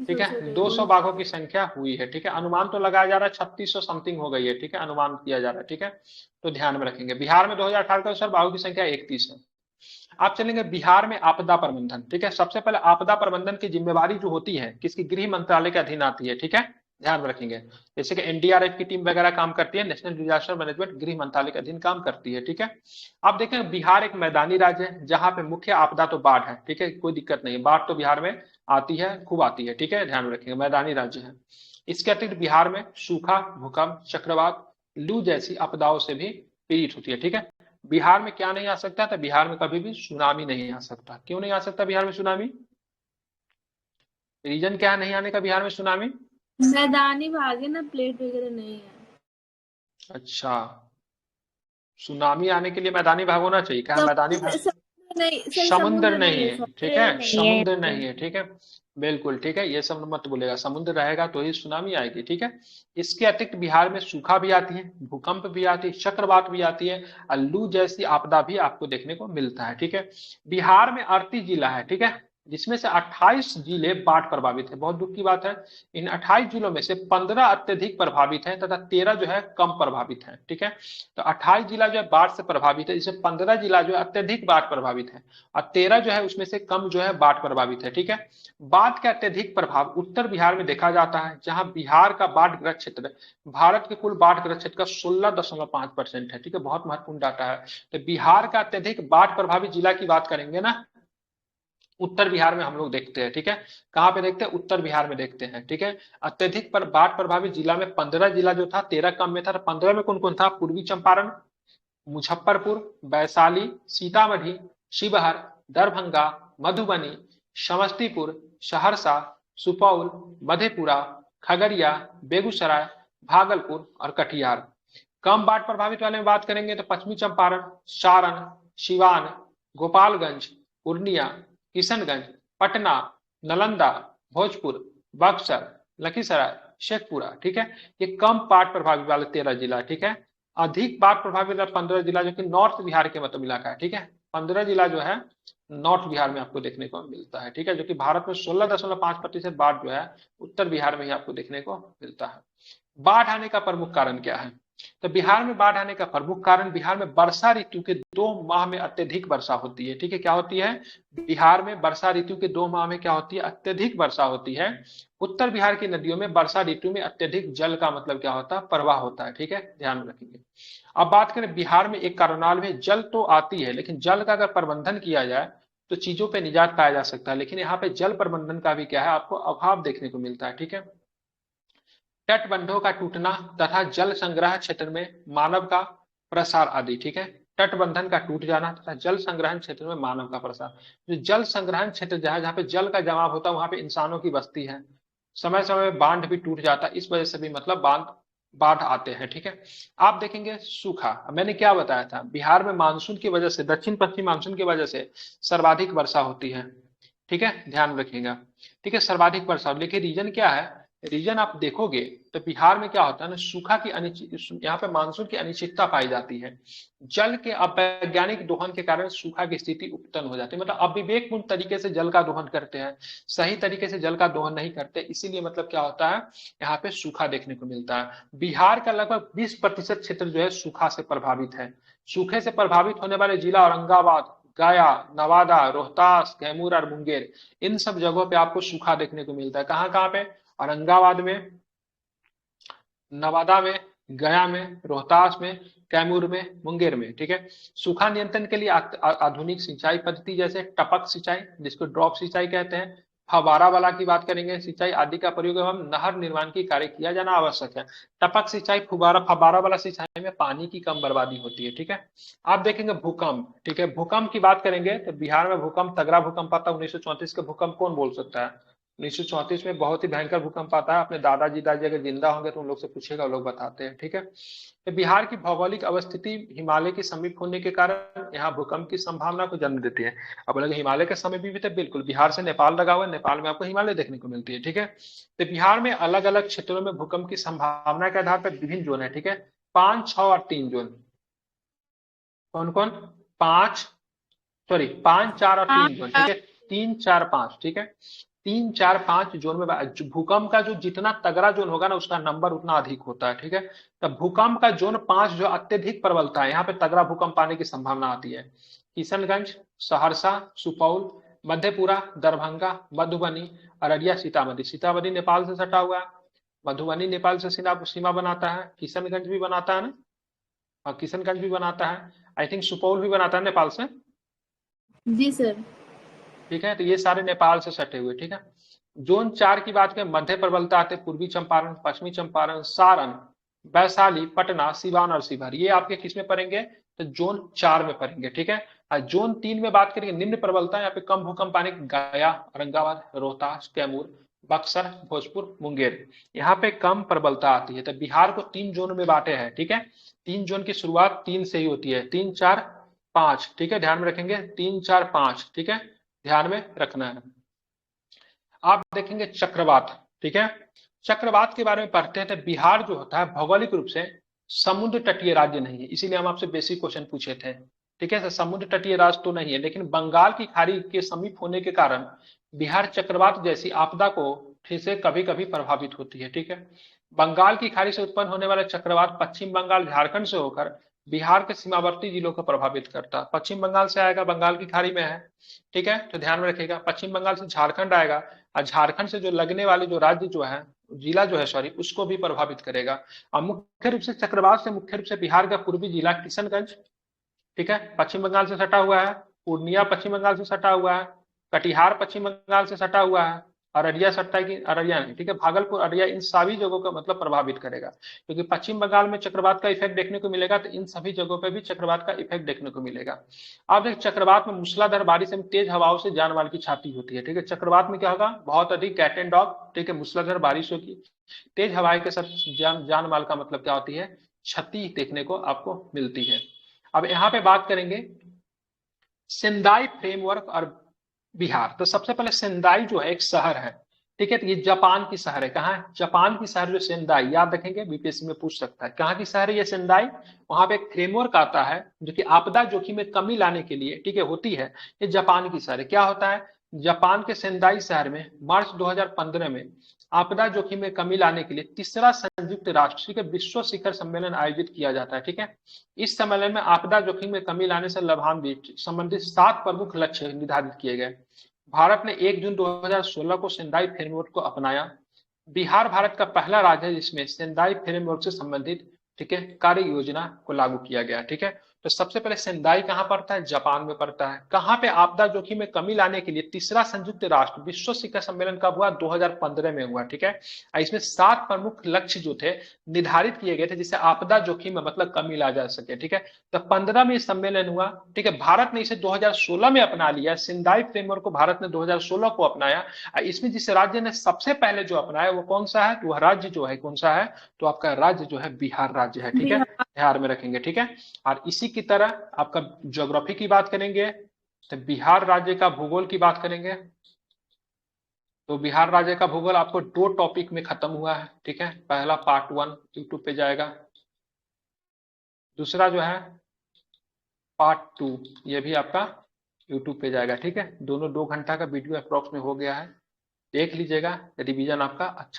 ठीक है। 200 167। बाघों की संख्या हुई है, ठीक है। अनुमान तो लगाया जा रहा है 3600 समथिंग हो गई है, ठीक है, अनुमान किया जा रहा है, ठीक है। तो ध्यान में रखेंगे, बिहार में 2018 के अनुसार बाघों की संख्या 31 है। आप चलेंगे बिहार में आपदा प्रबंधन, ठीक है। सबसे पहले आपदा प्रबंधन की जिम्मेवारी जो होती है किसकी? गृह मंत्रालय के अधीन आती है, ठीक है। ध्यान में रखेंगे, जैसे कि एनडीआरएफ की टीम वगैरह काम करती है, नेशनल डिजास्टर मैनेजमेंट गृह मंत्रालय के अधीन काम करती है, ठीक है। आप देखें बिहार एक मैदानी राज्य है, जहां पे मुख्य आपदा तो बाढ़ है, ठीक है, कोई दिक्कत नहीं है, बाढ़ तो बिहार में आती है, खूब आती है, ठीक है। ध्यान में रखेंगे, मैदानी राज्य है। इसके अतिरिक्त बिहार में सूखा, भूकंप, चक्रवात, लू जैसी आपदाओं से भी पीड़ित होती है, ठीक है। बिहार में क्या नहीं आ सकता? तो बिहार में कभी भी सुनामी नहीं आ सकता। क्यों नहीं आ सकता बिहार में सुनामी? रीजन क्या है नहीं आने का बिहार में सुनामी? मैदानी भाग है ना, प्लेट वगैरह नहीं है। अच्छा, सुनामी आने के लिए मैदानी भाग होना चाहिए क्या? मैदानी भाग, समुद्र नहीं सर, समुद्र समुद्र नहीं नहीं है, है, ठीक समुद्र है, नहीं है समुद्र यहाँ नहीं पे। है, ठीक है, बिल्कुल ठीक है, ये सब मत बोलेगा, समुद्र रहेगा तो ही सुनामी आएगी, ठीक है। इसके अतिरिक्त बिहार में सूखा भी आती है, भूकंप भी आती है, चक्रवात भी आती है, और लू जैसी आपदा भी आपको देखने को मिलता है, ठीक है। बिहार में 38 जिला है, ठीक है, जिसमें से 28 जिले बाढ़ प्रभावित है। बहुत दुख की बात है, इन 28 जिलों में से 15 अत्यधिक प्रभावित हैं तथा 13 जो है कम प्रभावित हैं, ठीक है। तो 28 जिला जो है बाढ़ से प्रभावित है, जिसमें 15 जिला जो है अत्यधिक बाढ़ प्रभावित है, और 13 जो है उसमें से कम जो है बाढ़ प्रभावित है, ठीक है। बाढ़ का अत्यधिक प्रभाव उत्तर बिहार में देखा जाता है, जहां बिहार का बाढ़ग्रस्त क्षेत्र भारत के कुल बाढ़ग्रस्त क्षेत्र का 16.5% है, ठीक है, बहुत महत्वपूर्ण डाटा है। तो बिहार का अत्यधिक बाढ़ प्रभावित जिला की बात करेंगे ना, उत्तर बिहार में हम लोग देखते हैं, ठीक है। कहाँ पे देखते हैं? उत्तर बिहार में देखते हैं, ठीक है। अत्यधिक पर बाढ़ प्रभावित जिला में 15 जिला जो था, 13 कम में था। 15 में कौन कौन था? पूर्वी चंपारण, मुजफ्फरपुर, वैशाली, सीतामढ़ी, शिवहर, दरभंगा, मधुबनी, समस्तीपुर, सहरसा, सुपौल, मधेपुरा, खगड़िया, बेगूसराय, भागलपुर और कटिहार। कम बाढ़ प्रभावित वाले में बात करेंगे तो पश्चिमी चंपारण, सारण, सिवान, गोपालगंज, पूर्णिया, किशनगंज, पटना, नालंदा, भोजपुर, बक्सर, लखीसराय, शेखपुरा, ठीक है। ये कम बाढ़ प्रभावित वाले 13 जिला, ठीक है। अधिक बाढ़ प्रभावित 15 जिला जो कि नॉर्थ बिहार के मतलब इलाका है, ठीक है। 15 जिला जो है नॉर्थ बिहार में आपको देखने को मिलता है, ठीक है, जो कि भारत में 16.5% बाढ़ जो है उत्तर बिहार में ही आपको देखने को मिलता है। बाढ़ आने का प्रमुख कारण क्या है? तो बिहार में बाढ़ आने का प्रमुख कारण, बिहार में वर्षा ऋतु के 2 माह में अत्यधिक वर्षा होती है, ठीक है। क्या होती है? बिहार में वर्षा ऋतु के 2 माह में क्या होती है? अत्यधिक वर्षा होती है। उत्तर बिहार की नदियों में वर्षा ऋतु में अत्यधिक जल का मतलब क्या होता है? प्रवाह होता है, ठीक है, ध्यान में रखेंगे। अब बात करें बिहार में एक कारनाल में जल तो आती है, लेकिन जल का अगर प्रबंधन किया जाए तो चीजों पे निजात पाया जा सकता है, लेकिन यहाँ पे जल प्रबंधन का भी क्या है? आपको अभाव देखने को मिलता है, ठीक है। तटबंधों का टूटना तथा जल संग्रह क्षेत्र में मानव का प्रसार आदि, ठीक है। तटबंधन का टूट जाना तथा जल संग्रहण क्षेत्र में मानव का प्रसार। जो जल संग्रहण क्षेत्र जहाँ पे जल का जमाव होता है वहां पे इंसानों की बस्ती है, समय समय में बांध भी टूट जाता है, इस वजह से भी मतलब बांध बाढ़ आते हैं, ठीक है। आप देखेंगे सूखा, मैंने क्या बताया था, बिहार में मानसून की वजह से, दक्षिण पश्चिम मानसून की वजह से सर्वाधिक वर्षा होती है, ठीक है, ध्यान रखिएगा, ठीक है, सर्वाधिक वर्षा। लेकिन रीजन क्या है? रीजन आप देखोगे तो बिहार में क्या होता है ना, सूखा की यहाँ पे मानसून की अनिश्चितता पाई जाती है। जल के अवैज्ञानिक दोहन के कारण सूखा की स्थिति उत्पन्न हो जाती है, मतलब अविवेकपूर्ण तरीके से जल का दोहन करते हैं, सही तरीके से जल का दोहन नहीं करते, इसीलिए मतलब क्या होता है, यहाँ पे सूखा देखने को मिलता है। बिहार का लगभग 20% क्षेत्र जो है सूखा से प्रभावित है। सूखे से प्रभावित होने वाले जिला औरंगाबाद, गया, नवादा, रोहतास, कैमूर और मुंगेर, इन सब जगहों पे आपको सूखा देखने को मिलता है। कहाँ कहाँ पे? औरंगाबाद में, नवादा में, गया में, रोहतास में, कैमूर में, मुंगेर में। ठीक है। सूखा नियंत्रण के लिए आधुनिक सिंचाई पद्धति जैसे टपक सिंचाई, जिसको ड्रॉप सिंचाई कहते हैं, फवारा वाला की बात करेंगे, सिंचाई आदि का प्रयोग एवं नहर निर्माण की कार्य किया जाना आवश्यक है। टपक सिंचाई, फुबारा, फवारा वाला सिंचाई में पानी की कम बर्बादी होती है। ठीक है। आप देखेंगे भूकंप, ठीक है, भूकंप की बात करेंगे तो बिहार में भूकंप, तगड़ा भूकंप आता है 1934 का भूकंप, कौन बोल सकता है? 1934 में बहुत ही भयंकर भूकंप आता है। अपने दादाजी दादी अगर जिंदा होंगे तो उन लोग से पूछेगा, वो लोग बताते हैं। ठीक है। तो बिहार की भौगोलिक अवस्थिति हिमालय के समीप होने के कारण यहाँ भूकंप की संभावना को जन्म देती है। अब बोले हिमालय के समीप भी तो बिल्कुल, बिहार से नेपाल लगा हुआ है, नेपाल में आपको हिमालय देखने को मिलती है। ठीक है। तो बिहार में अलग अलग क्षेत्रों में भूकंप की संभावना के आधार पर विभिन्न जोन है। ठीक है। 5, 6 और 3 जोन। कौन कौन? 5, सॉरी 5, 4 और 3 जोन। ठीक है। 3, 4, 5। ठीक है। 3, 4, 5 जोन में भूकंप का जो जितना तगड़ा जोन होगा ना, उसका नंबर उतना अधिक होता है। ठीक है। तब भूकंप का जोन 5 जो अत्यधिक प्रबलता है, यहाँ पे तगड़ा भूकंप आने की संभावना आती है। किशनगंज, सहरसा, सुपौल, मधेपुरा, दरभंगा, मधुबनी, अररिया, सीतामढ़ी। सीतामढ़ी नेपाल से सटा हुआ है, मधुबनी नेपाल से सीमा बनाता है, किशनगंज भी बनाता है ना, और किशनगंज भी बनाता है, आई थिंक सुपौल भी बनाता है नेपाल से। जी सर। ठीक है। तो ये सारे नेपाल से सटे हुए। ठीक है। जोन 4 की बात करें, मध्य प्रबलता आते पूर्वी चंपारण, पश्चिमी चंपारण, सारण, वैशाली, पटना, सिवान और शिवहर। ये आपके किस में पड़ेंगे? तो जोन 4 में पड़ेंगे। ठीक है। और जोन 3 में बात करेंगे, निम्न प्रबलता, यहाँ पे कम भूकंप आने, गया, औरंगाबाद, रोहतास, कैमूर, बक्सर, भोजपुर, मुंगेर, यहाँ पे कम प्रबलता आती है। तो बिहार को 3 जोन में बांटे हैं। ठीक है। 3 जोन की शुरुआत 3 से ही होती है, 3, 4, 5। ठीक है, ध्यान में रखेंगे, 3, 4, 5। ठीक है, ध्यान में रखना है। आप देखेंगे चक्रवात। ठीक है। चक्रवात के बारे में पढ़ते हैं तो बिहार जो होता है भौगोलिक रूप से समुद्र तटीय राज्य नहीं है, इसीलिए हम आपसे बेसिक क्वेश्चन पूछे थे। ठीक है। समुद्र तटीय राज्य तो नहीं है, लेकिन बंगाल की खाड़ी के समीप होने के कारण बिहार चक्रवात जैसी आपदा को से कभी कभी प्रभावित होती है। ठीक है। बंगाल की खाड़ी से उत्पन्न होने वाला चक्रवात पश्चिम बंगाल, झारखंड से होकर बिहार के सीमावर्ती जिलों को प्रभावित करता है। पश्चिम बंगाल से आएगा, बंगाल की खाड़ी में है। ठीक है। तो ध्यान में रखिएगा, पश्चिम बंगाल से झारखंड आएगा, और झारखंड से जो लगने वाले जो राज्य जो है, जिला जो है सॉरी, उसको भी प्रभावित करेगा। और मुख्य रूप से चक्रवात से मुख्य रूप से बिहार का पूर्वी जिला किशनगंज, ठीक है, पश्चिम बंगाल से सटा हुआ है, पूर्णिया पश्चिम बंगाल से सटा हुआ है, कटिहार पश्चिम बंगाल से सटा हुआ है, अररिया सट्टा है कि अररिया नहीं, ठीक है, भागलपुर, अररिया, इन सभी जगहों को मतलब प्रभावित करेगा, क्योंकि पश्चिम बंगाल में चक्रवात का इफेक्ट देखने को मिलेगा, तो इन सभी जगहों पर भी चक्रवात का इफेक्ट देखने को मिलेगा। आप देख, चक्रवात में मूसलाधार बारिश एवं तेज हवाओं से जान माल की क्षति होती है। ठीक है। चक्रवात में क्या होगा? बहुत अधिक कैट एंड डॉग, ठीक है, मूसलाधार बारिश होगी, तेज हवाएं के साथ जान माल का मतलब क्या होती है? क्षति देखने को आपको मिलती है। अब यहाँ पे बात करेंगे सेंदाई फ्रेमवर्क और बिहार। तो सबसे पहले सेंदाई जो है एक शहर है। ठीक है। तो ये जापान की शहर है। कहाँ है? जापान की शहर जो सेंदाई, याद रखेंगे, बीपीएससी में पूछ सकता है कहाँ की शहर है ये सेंदाई। वहां पे एक फ्रेमवर्क आता है जो कि आपदा जोखिम में कमी लाने के लिए, ठीक है, होती है। ये जापान की शहर है। क्या होता है? जापान के सेंदाई शहर में मार्च 2015 में आपदा जोखिम में कमी लाने के लिए तीसरा संयुक्त राष्ट्र, ठीक है, विश्व शिखर सम्मेलन आयोजित किया जाता है। ठीक है। इस सम्मेलन में आपदा जोखिम में कमी लाने से लाभान्वित संबंधित 7 प्रमुख लक्ष्य निर्धारित किए गए। भारत ने 1 जून 2016 को सेंदाई फ्रेमवर्क को अपनाया। बिहार भारत का पहला राज्य है जिसमें सेंदाई फ्रेमवर्क से संबंधित, ठीक है, कार्य योजना को लागू किया गया। ठीक है। तो सबसे पहले सेंदाई कहाँ पड़ता है? जापान में पड़ता है। कहाँ पे? आपदा जोखिम में कमी लाने के लिए तीसरा संयुक्त राष्ट्र विश्व शिखर सम्मेलन कब हुआ? 2015 में हुआ। ठीक है। इसमें 7 प्रमुख लक्ष्य जो थे निर्धारित किए गए थे, जिससे आपदा जोखिम में मतलब कमी ला जा सके। ठीक है। तो 15 में सम्मेलन हुआ। ठीक है। भारत ने इसे 2016 में अपना लिया। सेंदाई फ्रेमवर्क को भारत ने 2016 को अपनाया। इसमें जिस राज्य ने सबसे पहले जो अपनाया वो कौन सा है? तो वह राज्य जो है कौन सा है? तो आपका राज्य जो है बिहार राज्य है। ठीक है, ध्यान में रखेंगे। ठीक है। और इसी की तरह आपका ज्योग्राफी की बात करेंगे तो बिहार राज्य का भूगोल की बात करेंगे तो बिहार राज्य का भूगोल आपको 2 टॉपिक में खत्म हुआ है, ठीक है। पहला पार्ट 1 यूट्यूब पे जाएगा, दूसरा जो है पार्ट 2 ये भी आपका यूट्यूब पे जाएगा, ठीक है। दोनों 2 घंटा का वीडियो अप्रोक्स में हो गया है, देख लीजिएगा, रिवीजन आपका अच्छा